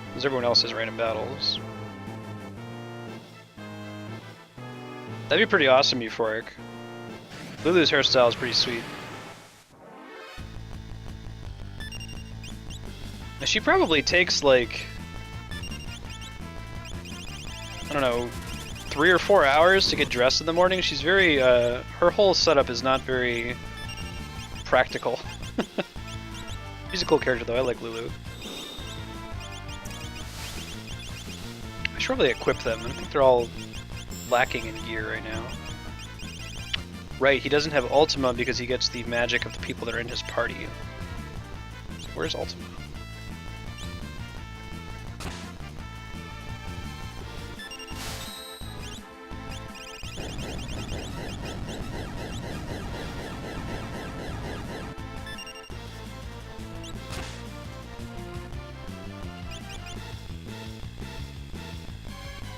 because everyone else has random battles. That'd be pretty awesome, Euphoric. Lulu's hairstyle is pretty sweet. She probably takes like, I don't know, 3 or 4 hours to get dressed in the morning. She's very, her whole setup is not very practical. She's a cool character though, I like Lulu. I should probably equip them. I think they're all lacking in gear right now. Right, he doesn't have Ultima because he gets the magic of the people that are in his party. So where's Ultima?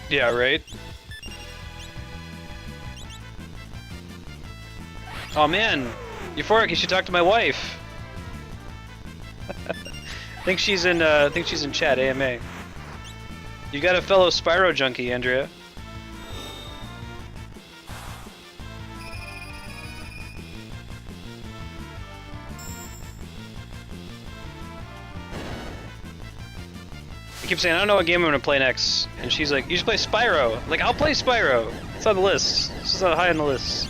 Yeah, right? Oh man, Euphoric, you should talk to my wife. I think she's in chat, AMA. You got a fellow Spyro junkie, Andrea. I keep saying, I don't know what game I'm gonna play next. And she's like, you should play Spyro. I'm like, I'll play Spyro. It's on the list. It's just not high on the list.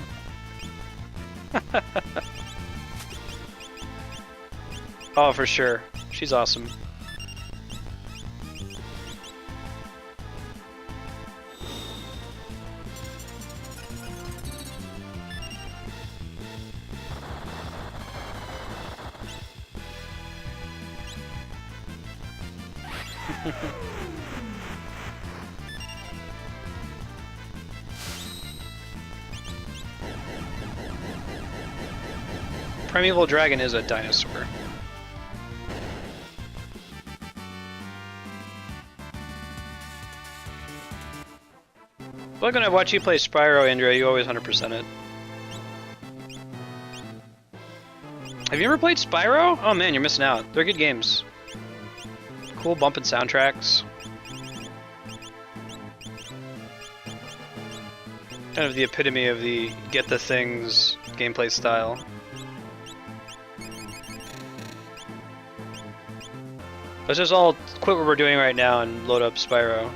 Oh, for sure. She's awesome. Primeval Dragon is a dinosaur. Look, when I watch you play Spyro, Andrea, you always 100% it. Have you ever played Spyro? Oh man, you're missing out. They're good games. Cool bumping soundtracks. Kind of the epitome of the get the things gameplay style. Let's just all quit what we're doing right now and load up Spyro.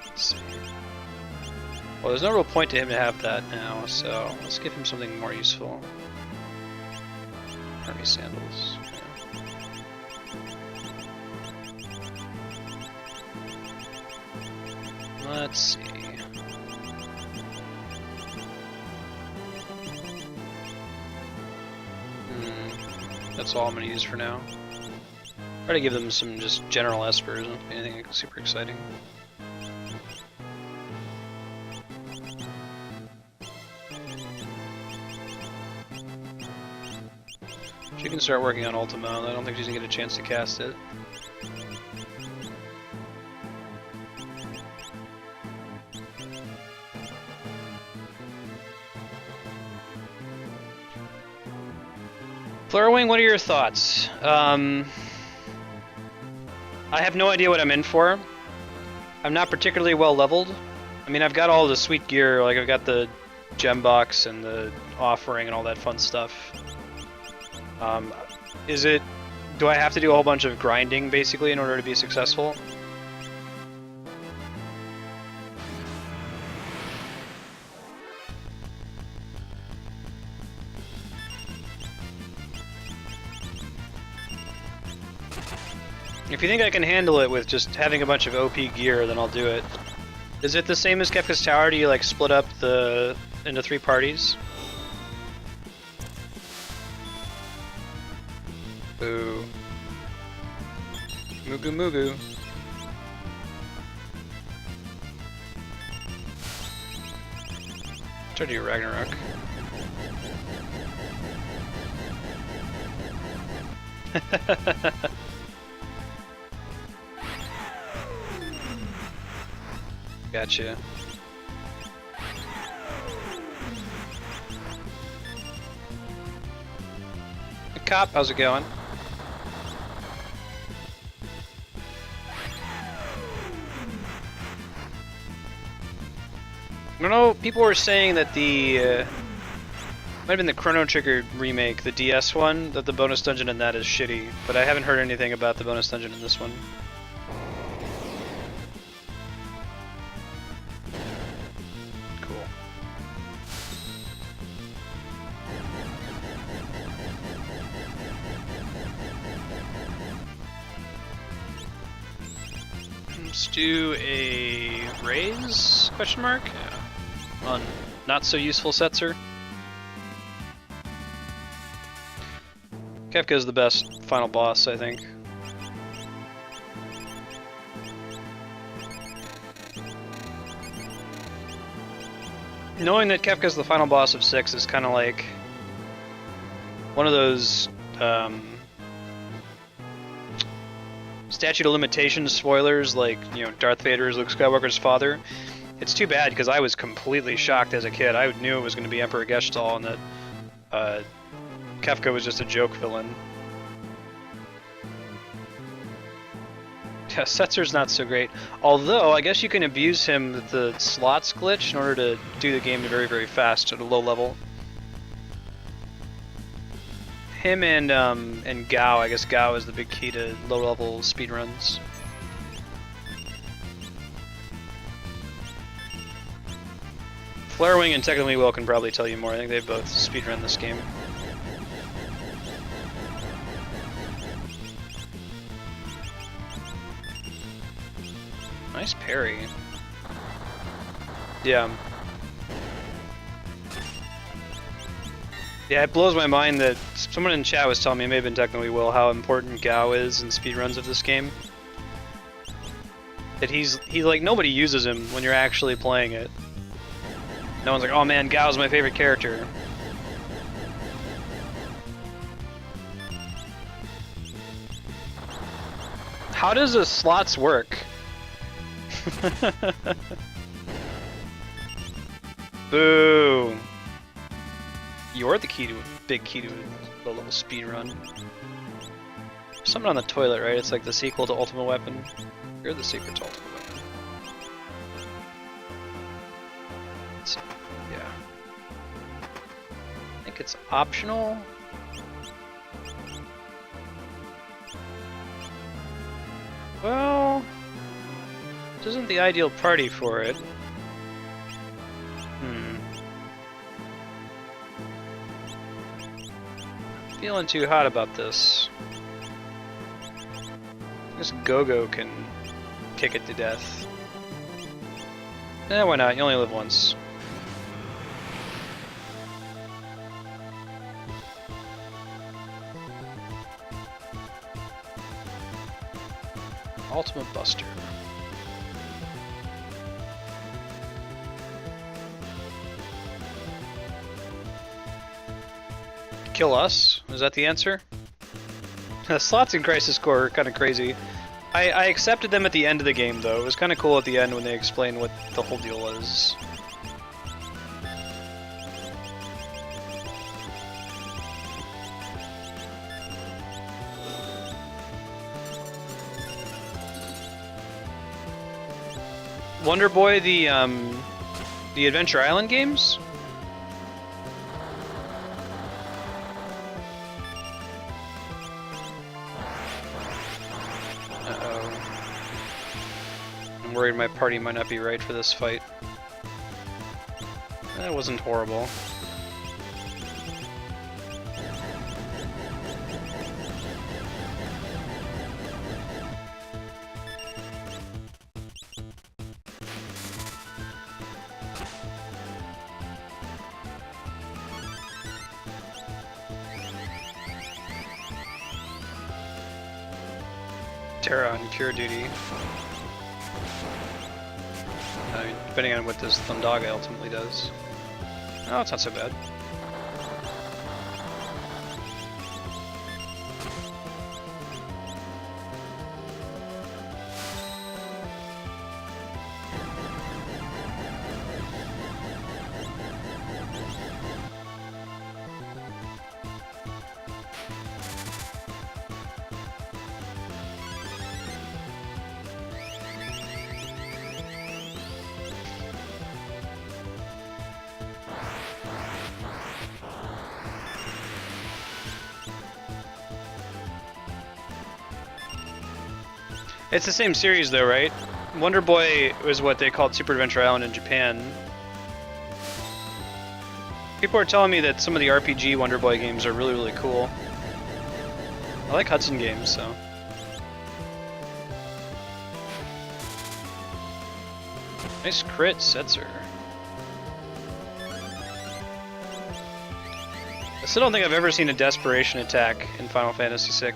Let's see. Well, there's no real point to him to have that now, so let's give him something more useful. Army sandals. Let's see. That's all I'm going to use for now. Try to give them some just general espers, not anything super exciting. She can start working on Ultima. I don't think she's going to get a chance to cast it. Flurwing, what are your thoughts? I have no idea what I'm in for. I'm not particularly well leveled. I mean, I've got all the sweet gear, like I've got the gem box and the offering and all that fun stuff. Do I have to do a whole bunch of grinding, basically, in order to be successful? If you think I can handle it with just having a bunch of OP gear, then I'll do it. Is it the same as Kefka's Tower? Do you like split up into 3 parties? Boo. Mugu Mugu. Try to do Ragnarok. Gotcha. Hey, Cop, how's it going? I don't know, people were saying that might have been the Chrono Trigger remake, the DS one, that the bonus dungeon in that is shitty, but I haven't heard anything about the bonus dungeon in this one. Cool. Let's do a raise? Question mark? Yeah. On not so useful Setzer. Kefka is the best final boss, I think. Knowing that Kefka's the final boss of 6 is kind of like one of those statute of limitations spoilers, like, you know, Darth Vader is Luke Skywalker's father. It's too bad because I was completely shocked as a kid. I knew it was going to be Emperor Geshtal and that Kefka was just a joke villain. Yeah, Setzer's not so great. Although, I guess you can abuse him with the slots glitch in order to do the game very, very fast at a low level. Him and Gao, I guess Gao is the big key to low-level speedruns. Flarewing and Technically Will can probably tell you more. I think they both speedrun this game. Nice parry. Yeah. Yeah, it blows my mind that someone in chat was telling me, it may have been Technically Will, how important Gao is in speedruns of this game. That he's like, nobody uses him when you're actually playing it. No one's like, oh man, Gao's my favorite character. How does the slots work? Boo! You're the key to big key to a low-level speedrun. Something on the toilet, right? It's like the sequel to Ultimate Weapon. You're the secret to Ultimate Weapon. Yeah. I think it's optional. Well, this isn't the ideal party for it. Feeling too hot about this. I guess Go-Go can kick it to death. Eh, why not? You only live once. Ultimate Buster. Kill us? Is that the answer? Slots in Crisis Core are kind of crazy. I accepted them at the end of the game, though. It was kind of cool at the end when they explained what the whole deal was. Wonder Boy, the Adventure Island games? I'm worried my party might not be right for this fight. That wasn't horrible. Terra on cure duty. Depending on what this Thundaga ultimately does. Oh, it's not so bad. It's the same series though, right? Wonder Boy was what they called Super Adventure Island in Japan. People are telling me that some of the RPG Wonder Boy games are really, really cool. I like Hudson games, so. Nice crit, Setzer. I still don't think I've ever seen a desperation attack in Final Fantasy VI.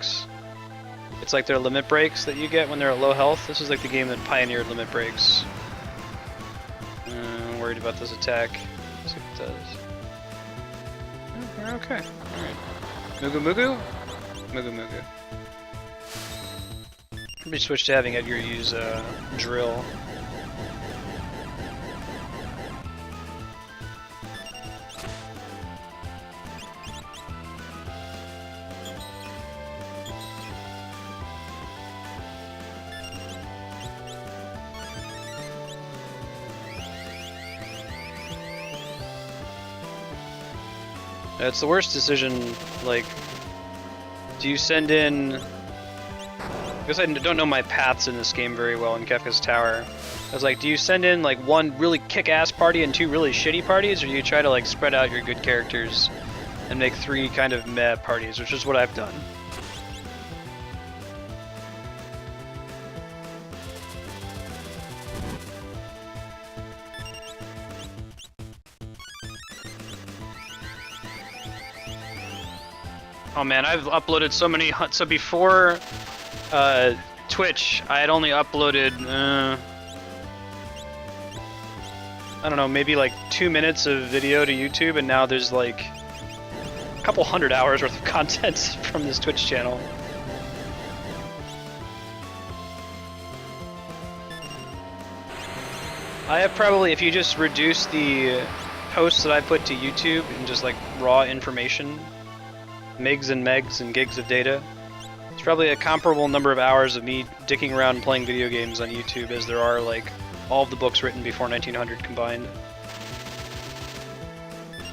It's like their limit breaks that you get when they're at low health. This is like the game that pioneered limit breaks. I'm worried about this attack. Let's see what it does. Oh, we're okay. Alright. Mugu Mugu? Mugu Mugu. Maybe switch to having Edgar use drill. It's the worst decision, like, do you send in... I guess I don't know my paths in this game very well in Kefka's Tower. I was like, do you send in, like, one really kick-ass party and two really shitty parties, or do you try to, like, spread out your good characters and make three kind of meh parties, which is what I've done. Oh man, I've uploaded so many. So before Twitch, I had only uploaded, I don't know, maybe like 2 minutes of video to YouTube, and now there's like a couple hundred hours worth of content from this Twitch channel. I have probably, if you just reduce the posts that I put to YouTube and just like raw information, MIGs and megs and gigs of data, it's probably a comparable number of hours of me dicking around playing video games on YouTube as there are like all of the books written before 1900 combined.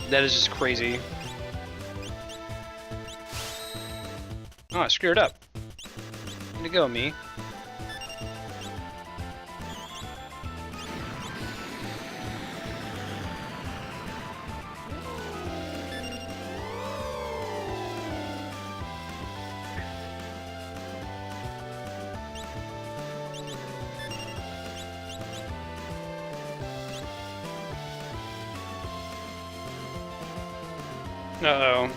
That is just crazy. Oh, I screwed up. Way to go, me. Uh-oh.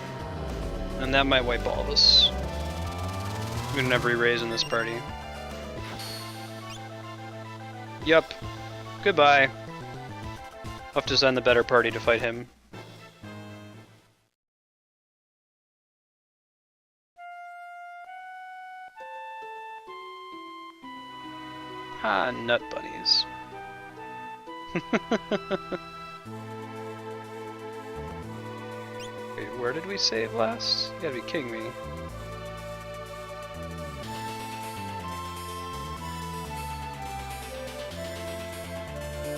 And that might wipe all of us. We don't have re-raise in this party. Yup. Goodbye. I'll have to send the better party to fight him. Ah, nut bunnies. Wait, where did we save last? You gotta be kidding me.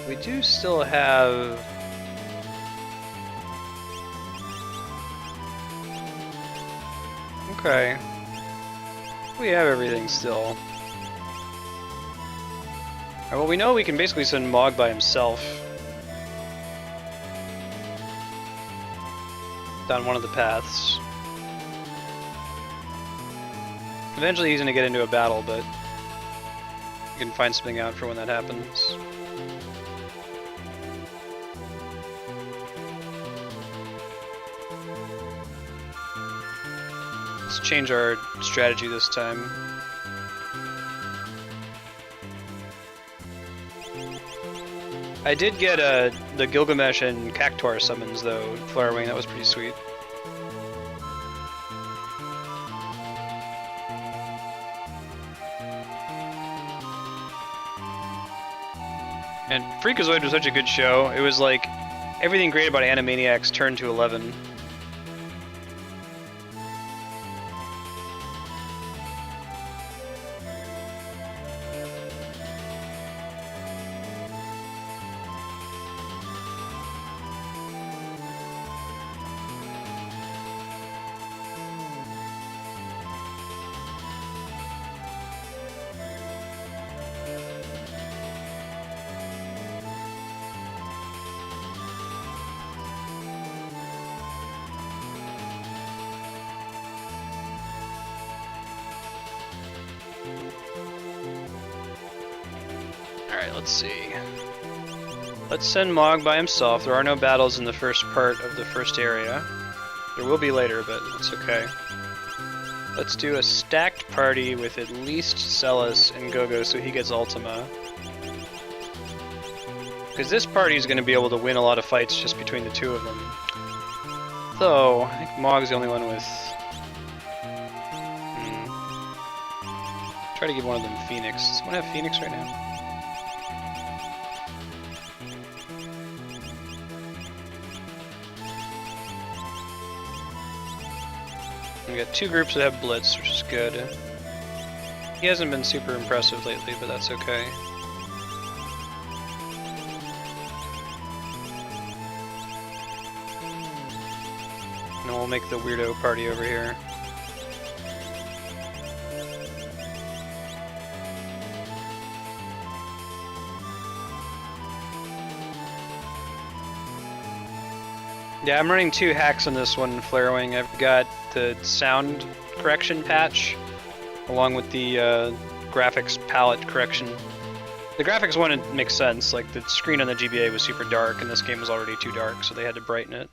We do still have... Okay. We have everything still. Alright, well, we know we can basically send Mog by himself down one of the paths. Eventually he's going to get into a battle, but you can find something out for when that happens. Let's change our strategy this time. I did get the Gilgamesh and Cactuar summons though, Flare Wing, that was pretty sweet. And Freakazoid was such a good show. It was like everything great about Animaniacs turned to 11. Alright, let's see. Let's send Mog by himself. There are no battles in the first part of the first area. There will be later, but it's okay. Let's do a stacked party with at least Celis and Gogo so he gets Ultima. Because this party is going to be able to win a lot of fights just between the two of them. Though, I think Mog's the only one with... Try to give one of them Phoenix. Does someone have Phoenix right now? We got two groups that have Blitz, which is good. He hasn't been super impressive lately, but that's okay. And we'll make the weirdo party over here. Yeah, I'm running two hacks on this one, Flare Wing. I've got the sound correction patch, along with the graphics palette correction. The graphics one, it makes sense. Like, the screen on the GBA was super dark, and this game was already too dark, so they had to brighten it.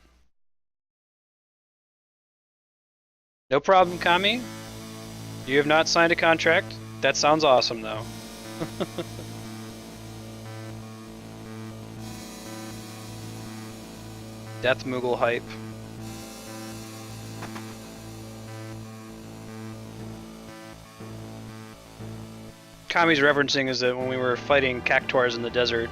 No problem, Kami. You have not signed a contract. That sounds awesome, though. Death Moogle hype. Kami's referencing is that when we were fighting Cactuars in the desert,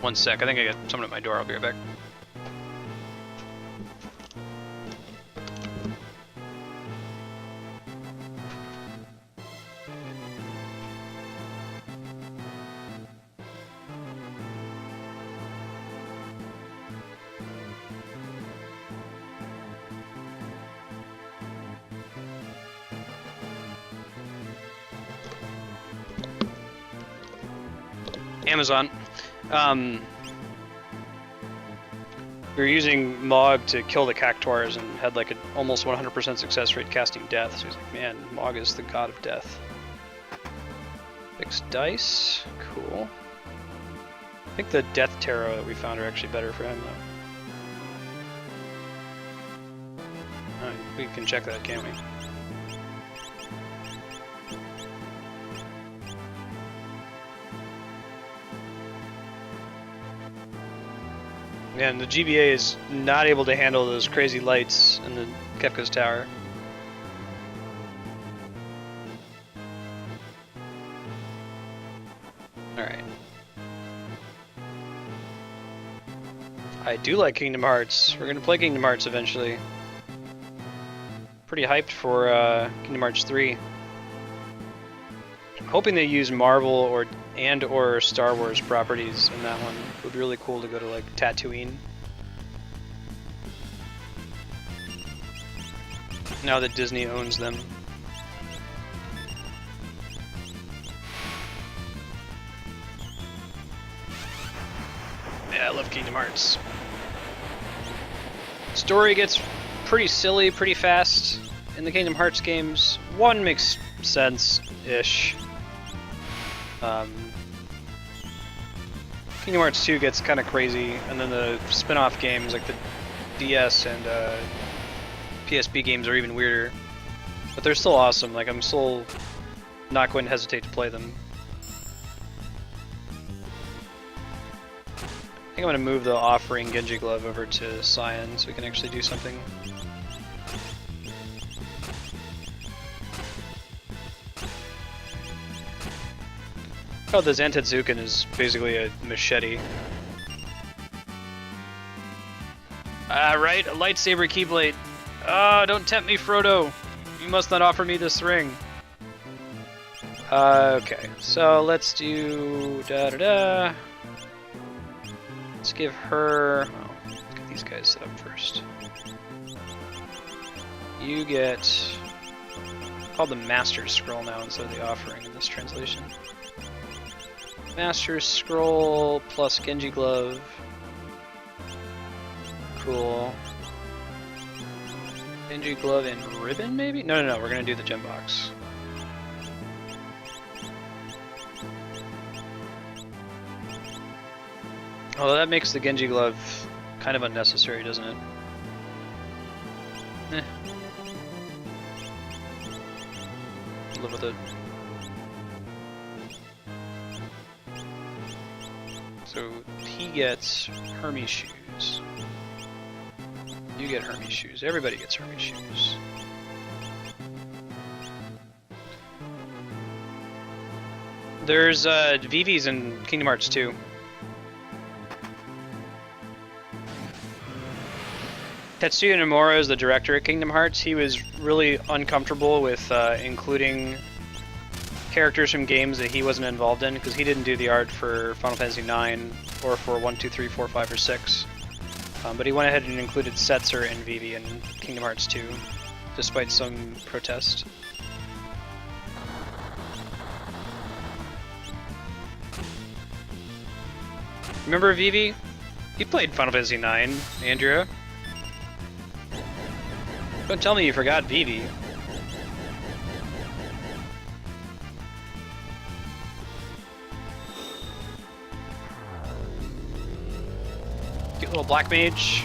one sec, I think I got someone at my door, I'll be right back. Amazon. We were using Mog to kill the Cactuars and had like an almost 100% success rate casting death. So he's like, man, Mog is the god of death. Fixed dice. Cool. I think the Death Tarot that we found are actually better for him though. We can check that, can't we? And the GBA is not able to handle those crazy lights in the Kefka's tower. Alright. I do like Kingdom Hearts. We're gonna play Kingdom Hearts eventually. Pretty hyped for Kingdom Hearts 3. hoping they use Marvel or Star Wars properties in that one. It would be really cool to go to like Tatooine. Now that Disney owns them. Yeah, I love Kingdom Hearts. Story gets pretty silly pretty fast in the Kingdom Hearts games. One makes sense-ish. Kingdom Hearts 2 gets kind of crazy, and then the spin-off games like the DS and PSP games are even weirder. But they're still awesome. Like, I'm still not going to hesitate to play them. I think I'm going to move the offering Genji Glove over to Cyan so we can actually do something. Oh, the Zantetsuken is basically a machete. Ah, right, a lightsaber keyblade. Ah, don't tempt me, Frodo. You must not offer me this ring. Okay, so let's do da-da-da. Let's give her... Oh, let's get these guys set up first. You get... called the Master's Scroll now instead of the Offering in this translation. Master's Scroll plus Genji Glove. Cool. Genji Glove and Ribbon, maybe? No, we're gonna do the gem box. Oh, that makes the Genji Glove kind of unnecessary, doesn't it? Eh. Live with it. So he gets Hermes shoes. You get Hermes shoes. Everybody gets Hermes shoes. There's VVs in Kingdom Hearts 2. Tetsuya Nomura is the director at Kingdom Hearts. He was really uncomfortable with including characters from games that he wasn't involved in because he didn't do the art for Final Fantasy IX or for 1, 2, 3, 4, 5, or 6. But he went ahead and included Setzer and Vivi in Kingdom Hearts 2, despite some protest. Remember Vivi? He played Final Fantasy IX, Andrea. Don't tell me you forgot Vivi. Get little black mage.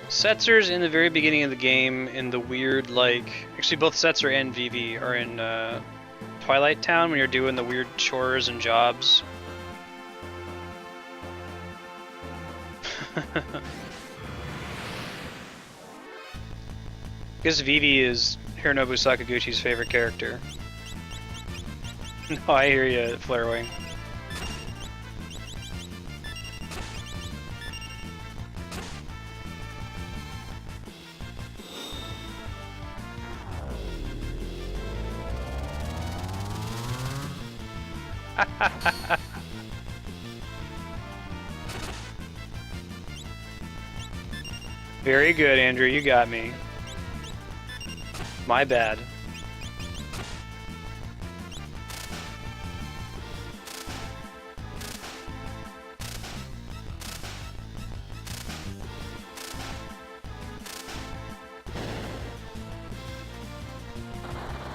Setzer's in the very beginning of the game in the weird, like... Actually, both Setzer and Vivi are in Twilight Town when you're doing the weird chores and jobs. I guess Vivi is Hironobu Sakaguchi's favorite character. No, I hear you, Flarewing. Very good, Andrew. You got me. My bad.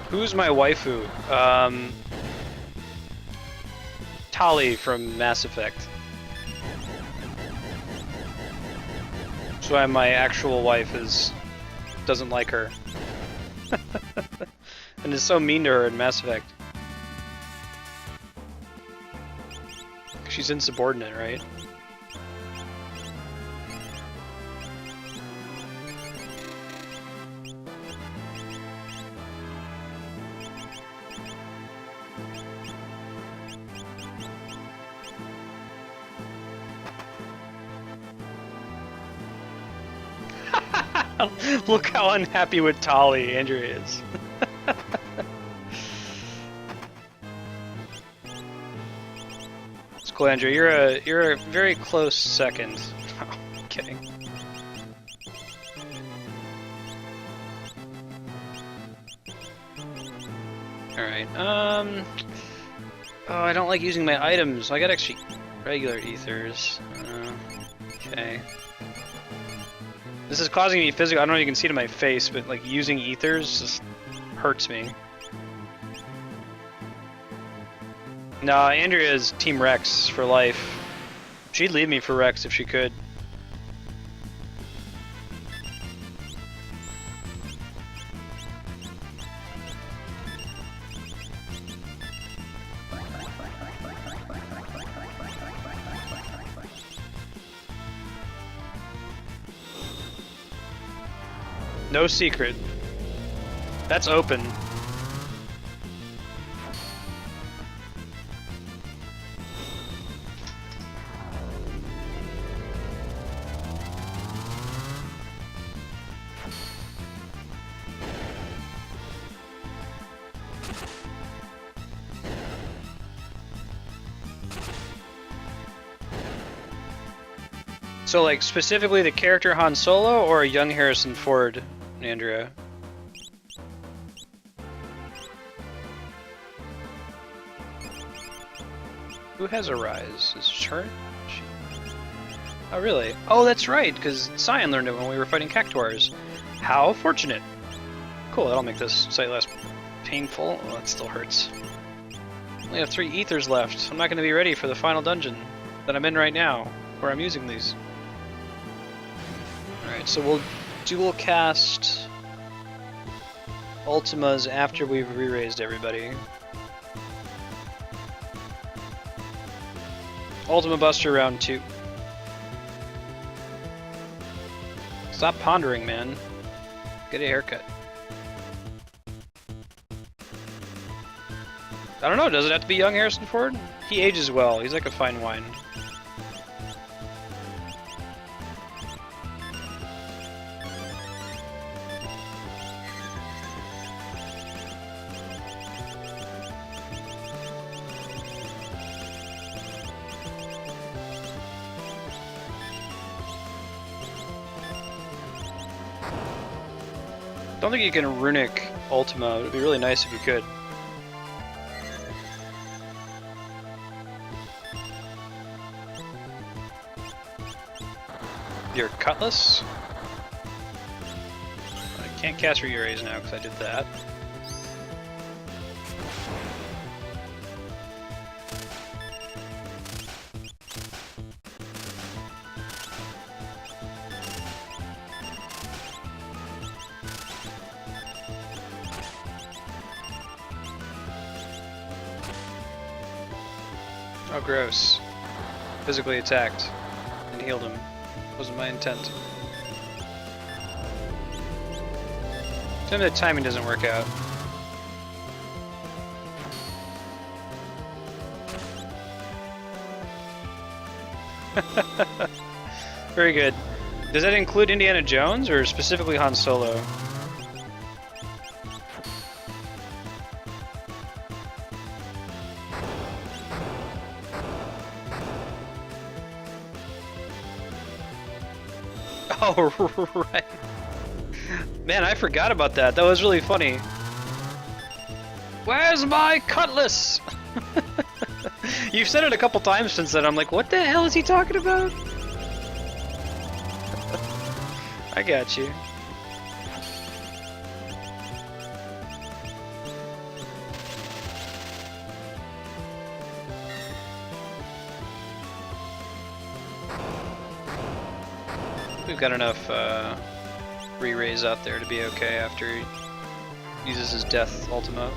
Who's my waifu? Tali from Mass Effect. That's why my actual wife doesn't like her. And is so mean to her in Mass Effect. She's insubordinate, right? Look how unhappy with Tali Andrea is. It's cool, Andrea. You're a very close second. Oh, I'm kidding. Alright, oh, I don't like using my items. I got actually regular ethers. Okay. This is causing me physical. I don't know if you can see it in my face, but like using ethers just hurts me. Nah, Andrea's Team Rex for life. She'd leave me for Rex if she could. No secret. That's open. So, like, specifically the character Han Solo or a young Harrison Ford, Andrea? Who has a rise? Is it her? Oh, really? Oh, that's right, because Cyan learned it when we were fighting Cactuars. How fortunate. Cool, that'll make this slightly less painful. Oh, that still hurts. Only have 3 ethers left. I'm not going to be ready for the final dungeon that I'm in right now, where I'm using these. Alright, so we'll dual cast Ultimas after we've re-raised everybody. Ultima Buster round 2. Stop pondering, man. Get a haircut. I don't know, does it have to be young Harrison Ford? He ages well, he's like a fine wine. I don't think you can runic Ultima. It would be really nice if you could. Your Cutlass? I can't cast Re-Raise now because I did that. Oh, gross. Physically attacked and healed him. Wasn't my intent. Tell me the timing doesn't work out. Very good. Does that include Indiana Jones or specifically Han Solo? Oh, right. Man, I forgot about that. That was really funny. Where's my cutlass? You've said it a couple times since then. I'm like, what the hell is he talking about? I got you. We've got enough re-raise out there to be okay after he uses his death ultima.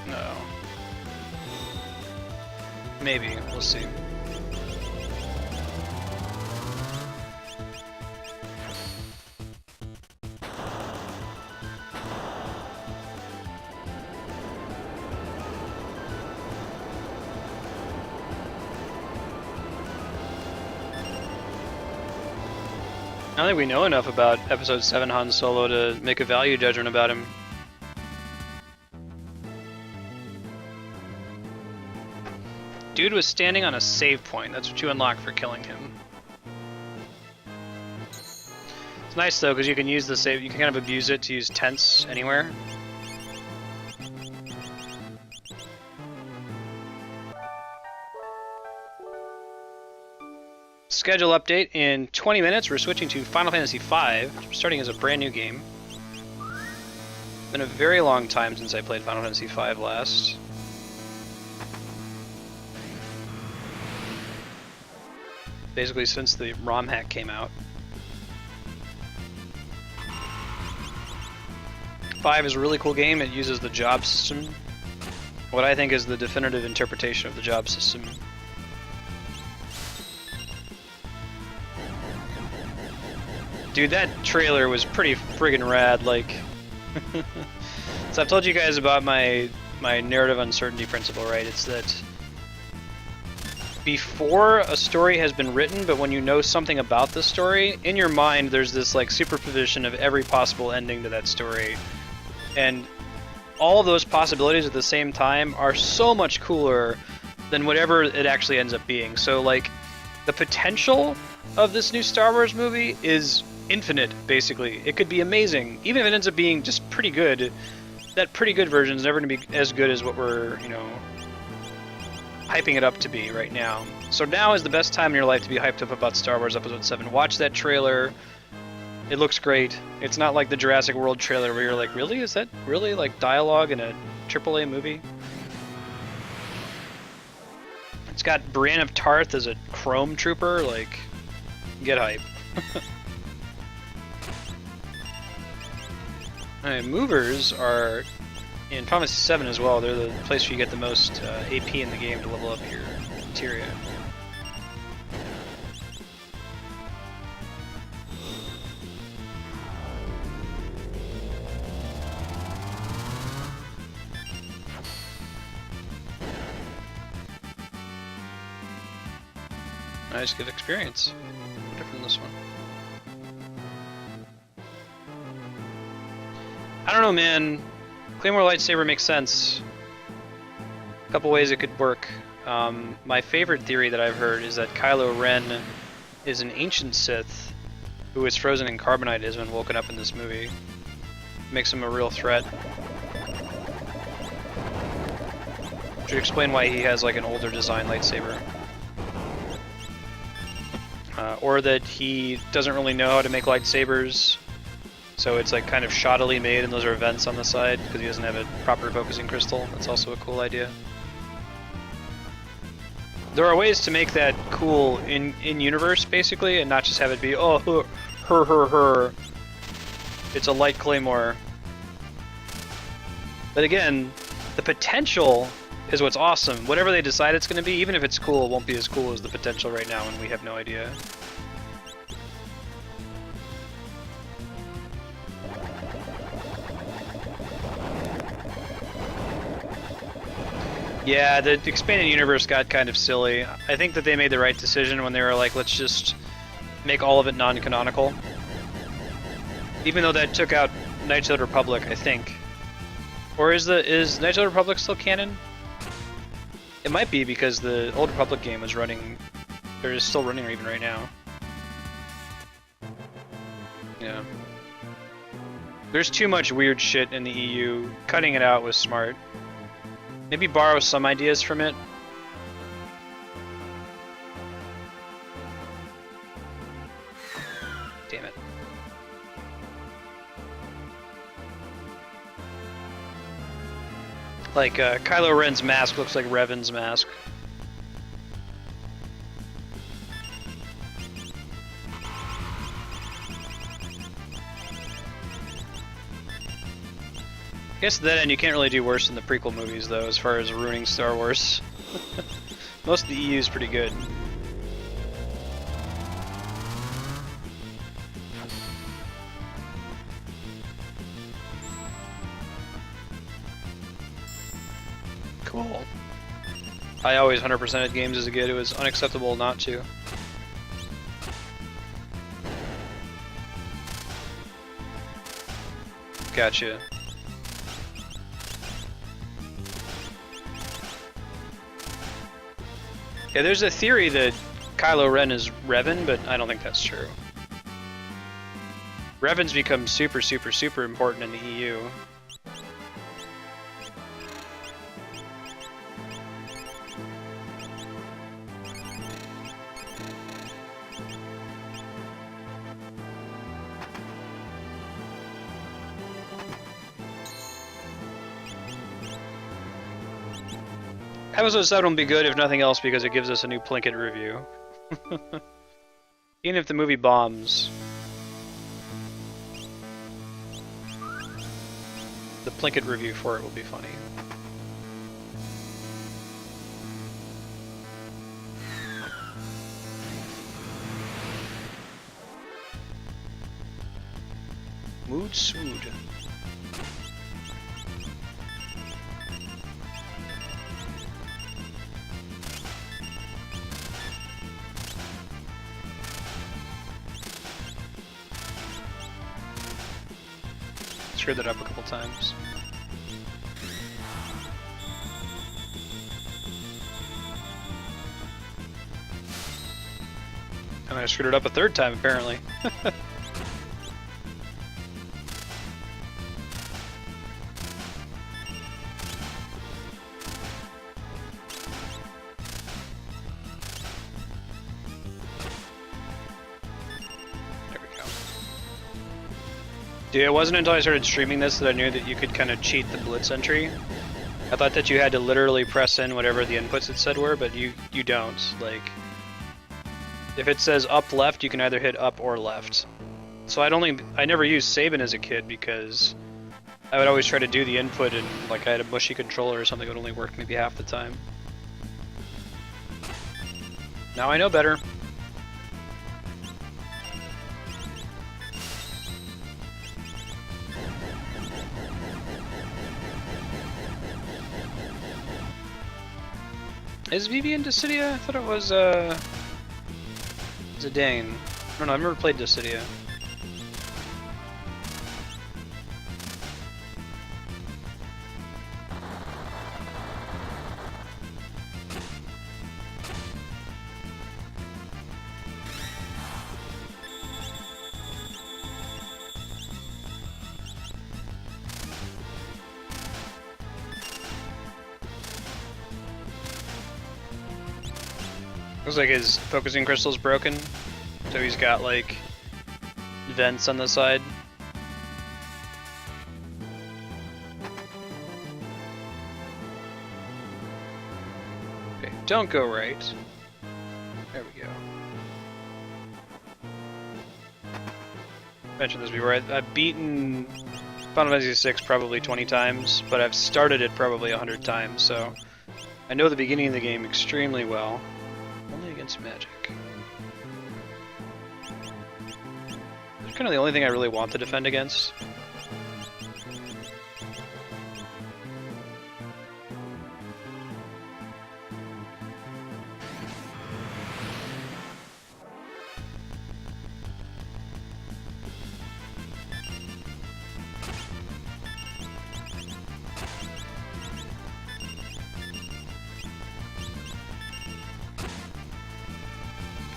No. Maybe, we'll see. I don't think we know enough about Episode 7 Han Solo to make a value judgment about him. Dude was standing on a save point. That's what you unlock for killing him. It's nice though, because you can use the save. You can kind of abuse it to use tents anywhere. Schedule update in 20 minutes. We're switching to Final Fantasy V, starting as a brand new game. It's been a very long time since I played Final Fantasy V last. Basically since the ROM hack came out. 5 is a really cool game. It uses the job system. What I think is the definitive interpretation of the job system. Dude, that trailer was pretty friggin' rad, like... So I've told you guys about my narrative uncertainty principle, right? It's that before a story has been written, but when you know something about the story, in your mind there's this like superposition of every possible ending to that story. And all of those possibilities at the same time are so much cooler than whatever it actually ends up being. So like, the potential of this new Star Wars movie is infinite, basically. It could be amazing. Even if it ends up being just pretty good, that pretty good version is never going to be as good as what we're, you know, hyping it up to be right now. So now is the best time in your life to be hyped up about Star Wars Episode 7. Watch that trailer. It looks great. It's not like the Jurassic World trailer where you're like, really? Is that really like dialogue in a AAA movie? It's got Brienne of Tarth as a Chrome Trooper, like, get hype. Alright, movers are in Final Fantasy 7 as well. They're the place where you get the most AP in the game to level up your materia. Nice, good experience. Different than this one. I don't know, man. Claymore lightsaber makes sense. A couple ways it could work. My favorite theory that I've heard is that Kylo Ren is an ancient Sith who is frozen in carbonite has been woken up in this movie. Makes him a real threat. Should explain why he has like an older design lightsaber. Or that he doesn't really know how to make lightsabers, so it's like kind of shoddily made and those are vents on the side because he doesn't have a proper focusing crystal. That's also a cool idea. There are ways to make that cool in-universe, basically, and not just have it be, oh, her. It's a light claymore. But again, the potential is what's awesome. Whatever they decide it's going to be, even if it's cool, it won't be as cool as the potential right now, and we have no idea. Yeah, the expanded universe got kind of silly. I think that they made the right decision when they were like, let's just make all of it non-canonical. Even though that took out Knights of the Republic, I think. Or is Knights of the Republic still canon? It might be because the Old Republic game was running, or is still running even right now. Yeah. There's too much weird shit in the EU. Cutting it out was smart. Maybe borrow some ideas from it. Damn it. Like, Kylo Ren's mask looks like Revan's mask. I guess to that end, you can't really do worse than the prequel movies, though, as far as ruining Star Wars. Most of the EU is pretty good. Cool. I always 100%ed games as a kid. It was unacceptable not to. Gotcha. Yeah, there's a theory that Kylo Ren is Revan, but I don't think that's true. Revan's become super, super, super important in the EU. Episode 7 will be good if nothing else because it gives us a new Plinkett review. Even if the movie bombs, the Plinkett review for it will be funny. Mood swood. Screwed that up a couple times. And I screwed it up a third time, apparently. Dude, it wasn't until I started streaming this that I knew that you could kind of cheat the blitz entry. I thought that you had to literally press in whatever the inputs it said were, but you don't. Like, if it says up left, you can either hit up or left. So I never used Saban as a kid because I would always try to do the input and like I had a mushy controller or something that would only work maybe half the time. Now I know better. Is Vivi in Dissidia? I thought it was Zidane. I don't know, I've never played Dissidia. Looks like his focusing crystal's broken, so he's got like vents on the side. Okay, don't go right. There we go. I mentioned this before. I've beaten Final Fantasy VI probably 20 times, but I've started it probably 100 times, so I know the beginning of the game extremely well. Only against magic. It's kind of the only thing I really want to defend against.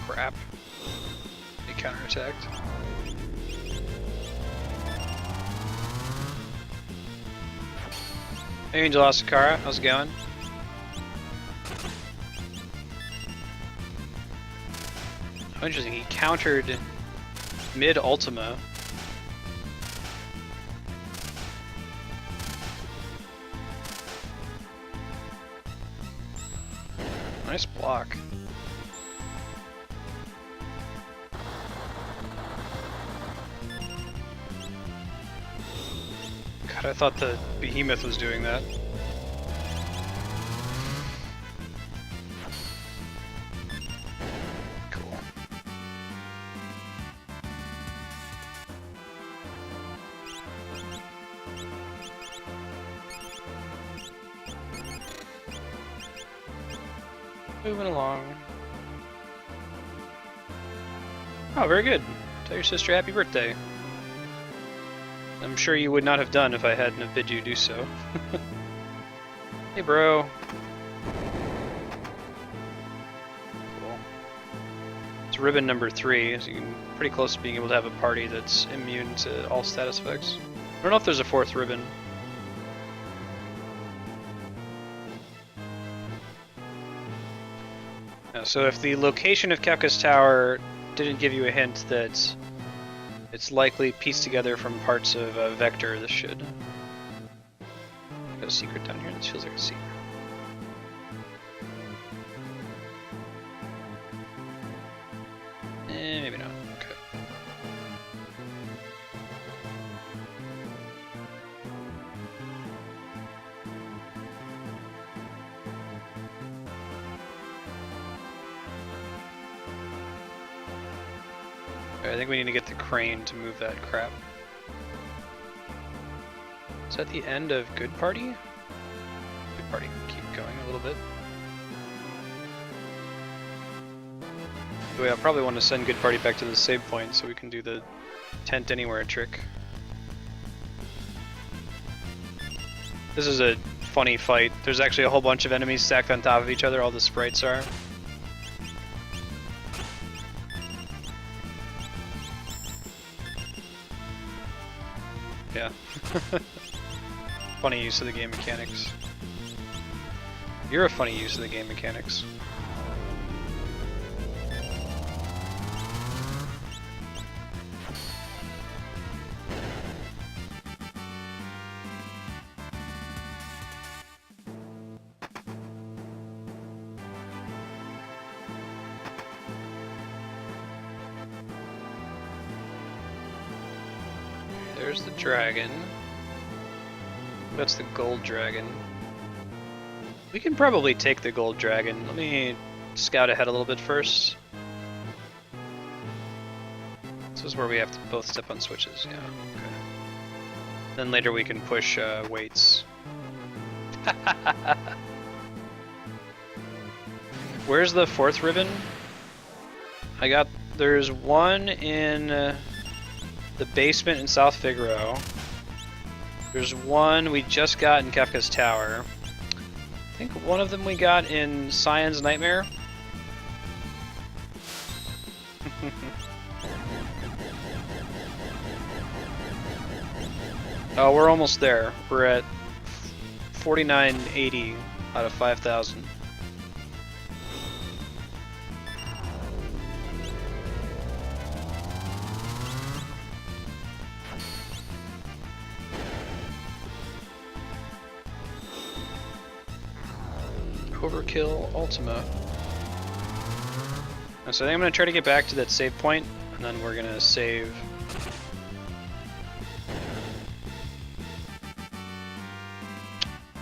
Crap. They counterattacked. Hey Angel Asakara, how's it going? Oh, interesting, he countered mid-Ultima. Nice block. God, I thought the behemoth was doing that. Cool. Moving along. Oh, very good. Tell your sister happy birthday. I'm sure you would not have done if I hadn't have bid you do so. Hey, bro. Cool. It's ribbon number 3, so you're pretty close to being able to have a party that's immune to all status effects. I don't know if there's a 4th ribbon. So if the location of Kefka's Tower didn't give you a hint that it's likely pieced together from parts of a vector, this should. Got a secret down here. This feels like a secret. Maybe not. Okay. I think we need to get the crane to move that crap. Is that the end of Good Party? Good Party, keep going a little bit. I'll probably want to send Good Party back to the save point so we can do the tent anywhere trick. This is a funny fight. There's actually a whole bunch of enemies stacked on top of each other, all the sprites are. Yeah. Funny use of the game mechanics. You're a funny use of the game mechanics. There's the dragon. That's the gold dragon. We can probably take the gold dragon. Let me scout ahead a little bit first. This is where we have to both step on switches, yeah. Okay. Then later we can push weights. Where's the 4th ribbon? There's one in the basement in South Figaro. There's one we just got in Kefka's Tower. I think one of them we got in Cyan's Nightmare. Oh, we're almost there. We're at 4980 out of 5,000. Overkill Ultima. And so I think I'm going to try to get back to that save point, and then we're going to save.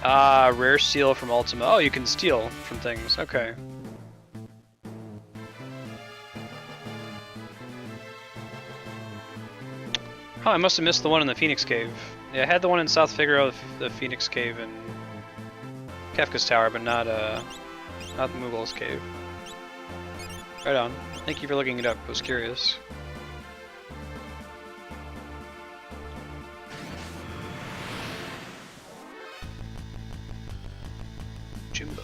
Ah, rare seal from Ultima. Oh, you can steal from things. Okay. Oh, I must have missed the one in the Phoenix Cave. Yeah, I had the one in South Figaro, the Phoenix Cave, and Kefka's Tower, but not Mughals Cave. Right on. Thank you for looking it up. I was curious. Jimbo.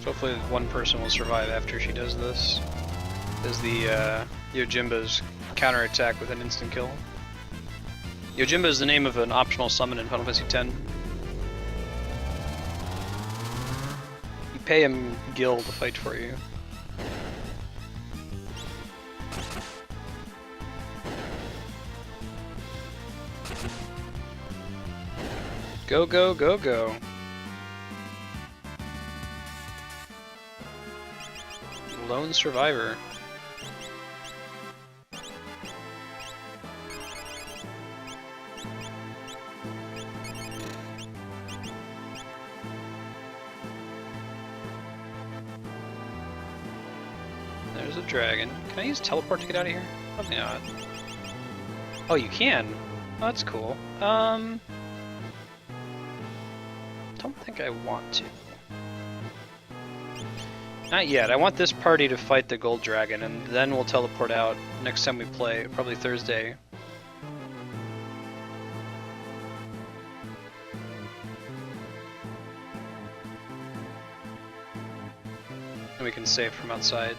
Hopefully one person will survive after she does this. Is the Yojimba's counterattack with an instant kill. Yojimba is the name of an optional summon in Final Fantasy X. You pay him Gil to fight for you. Go, go, go, go. Lone survivor. There's There's a dragon. Can I use teleport to get out of here? Probably not. Oh, you can? Oh, that's cool. Don't think I want to. Not yet. I want this party to fight the gold dragon, and then we'll teleport out next time we play, probably Thursday. And we can save from outside.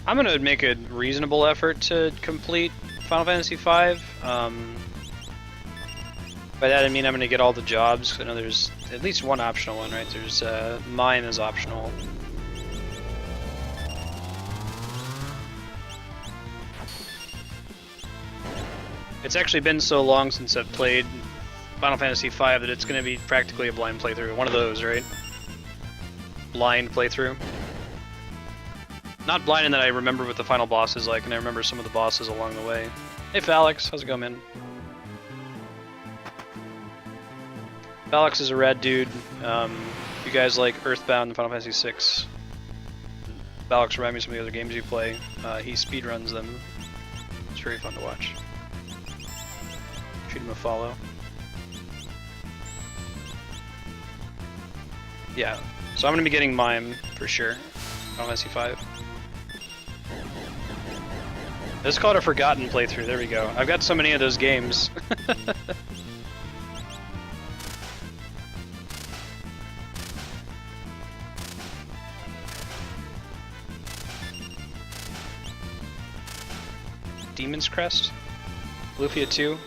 I'm gonna make a reasonable effort to complete Final Fantasy V. By that I mean I'm gonna get all the jobs. I know there's at least one optional one, right? There's mime is optional. It's actually been so long since I've played Final Fantasy V that it's gonna be practically a blind playthrough. One of those, right? Blind playthrough. Not blind in that I remember what the final boss is like, and I remember some of the bosses along the way. Hey Phalix, how's it going, man? Phalix is a rad dude. You guys like Earthbound and Final Fantasy VI. Phalix reminds me of some of the other games you play. He speedruns them. It's very fun to watch. Shoot him a follow. Yeah, so I'm gonna be getting Mime for sure. Final Fantasy V. Let's call it a forgotten playthrough. There we go. I've got so many of those games. Demon's Crest? Lufia 2?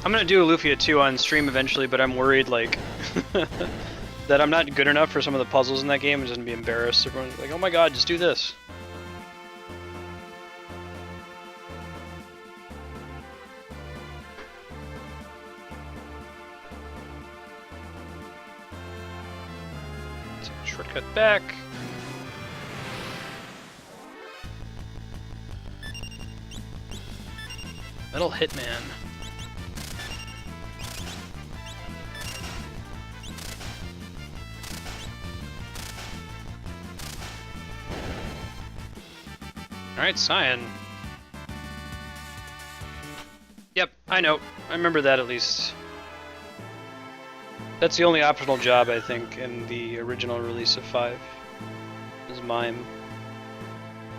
I'm gonna do a Lufia 2 on stream eventually, but I'm worried, like, that I'm not good enough for some of the puzzles in that game. I'm just gonna be embarrassed. Everyone's like, oh my god, just do this. Take a shortcut back. Metal Hitman. Alright, Cyan. Yep, I know. I remember that at least. That's the only optional job, I think, in the original release of 5. Is Mime.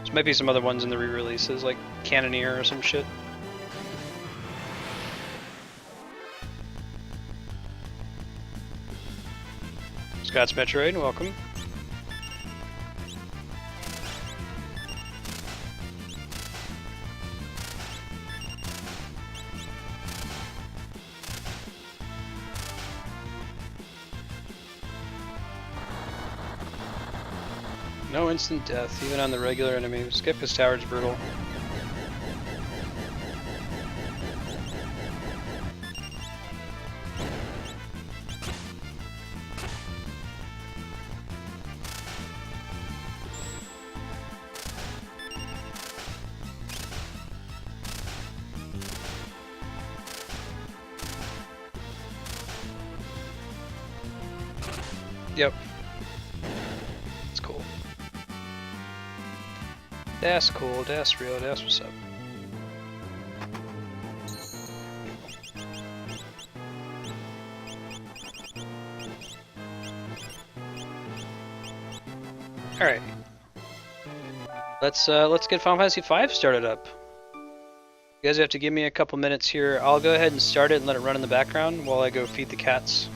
There might be some other ones in the re-releases, like Cannoneer or some shit. Scott's Metroid, welcome. No instant death, even on the regular enemy. Skip his tower's brutal. Yep. It's cool. That's cool, that's real, that's what's up. Alright. Let's get Final Fantasy V started up. You guys have to give me a couple minutes here. I'll go ahead and start it and let it run in the background while I go feed the cats.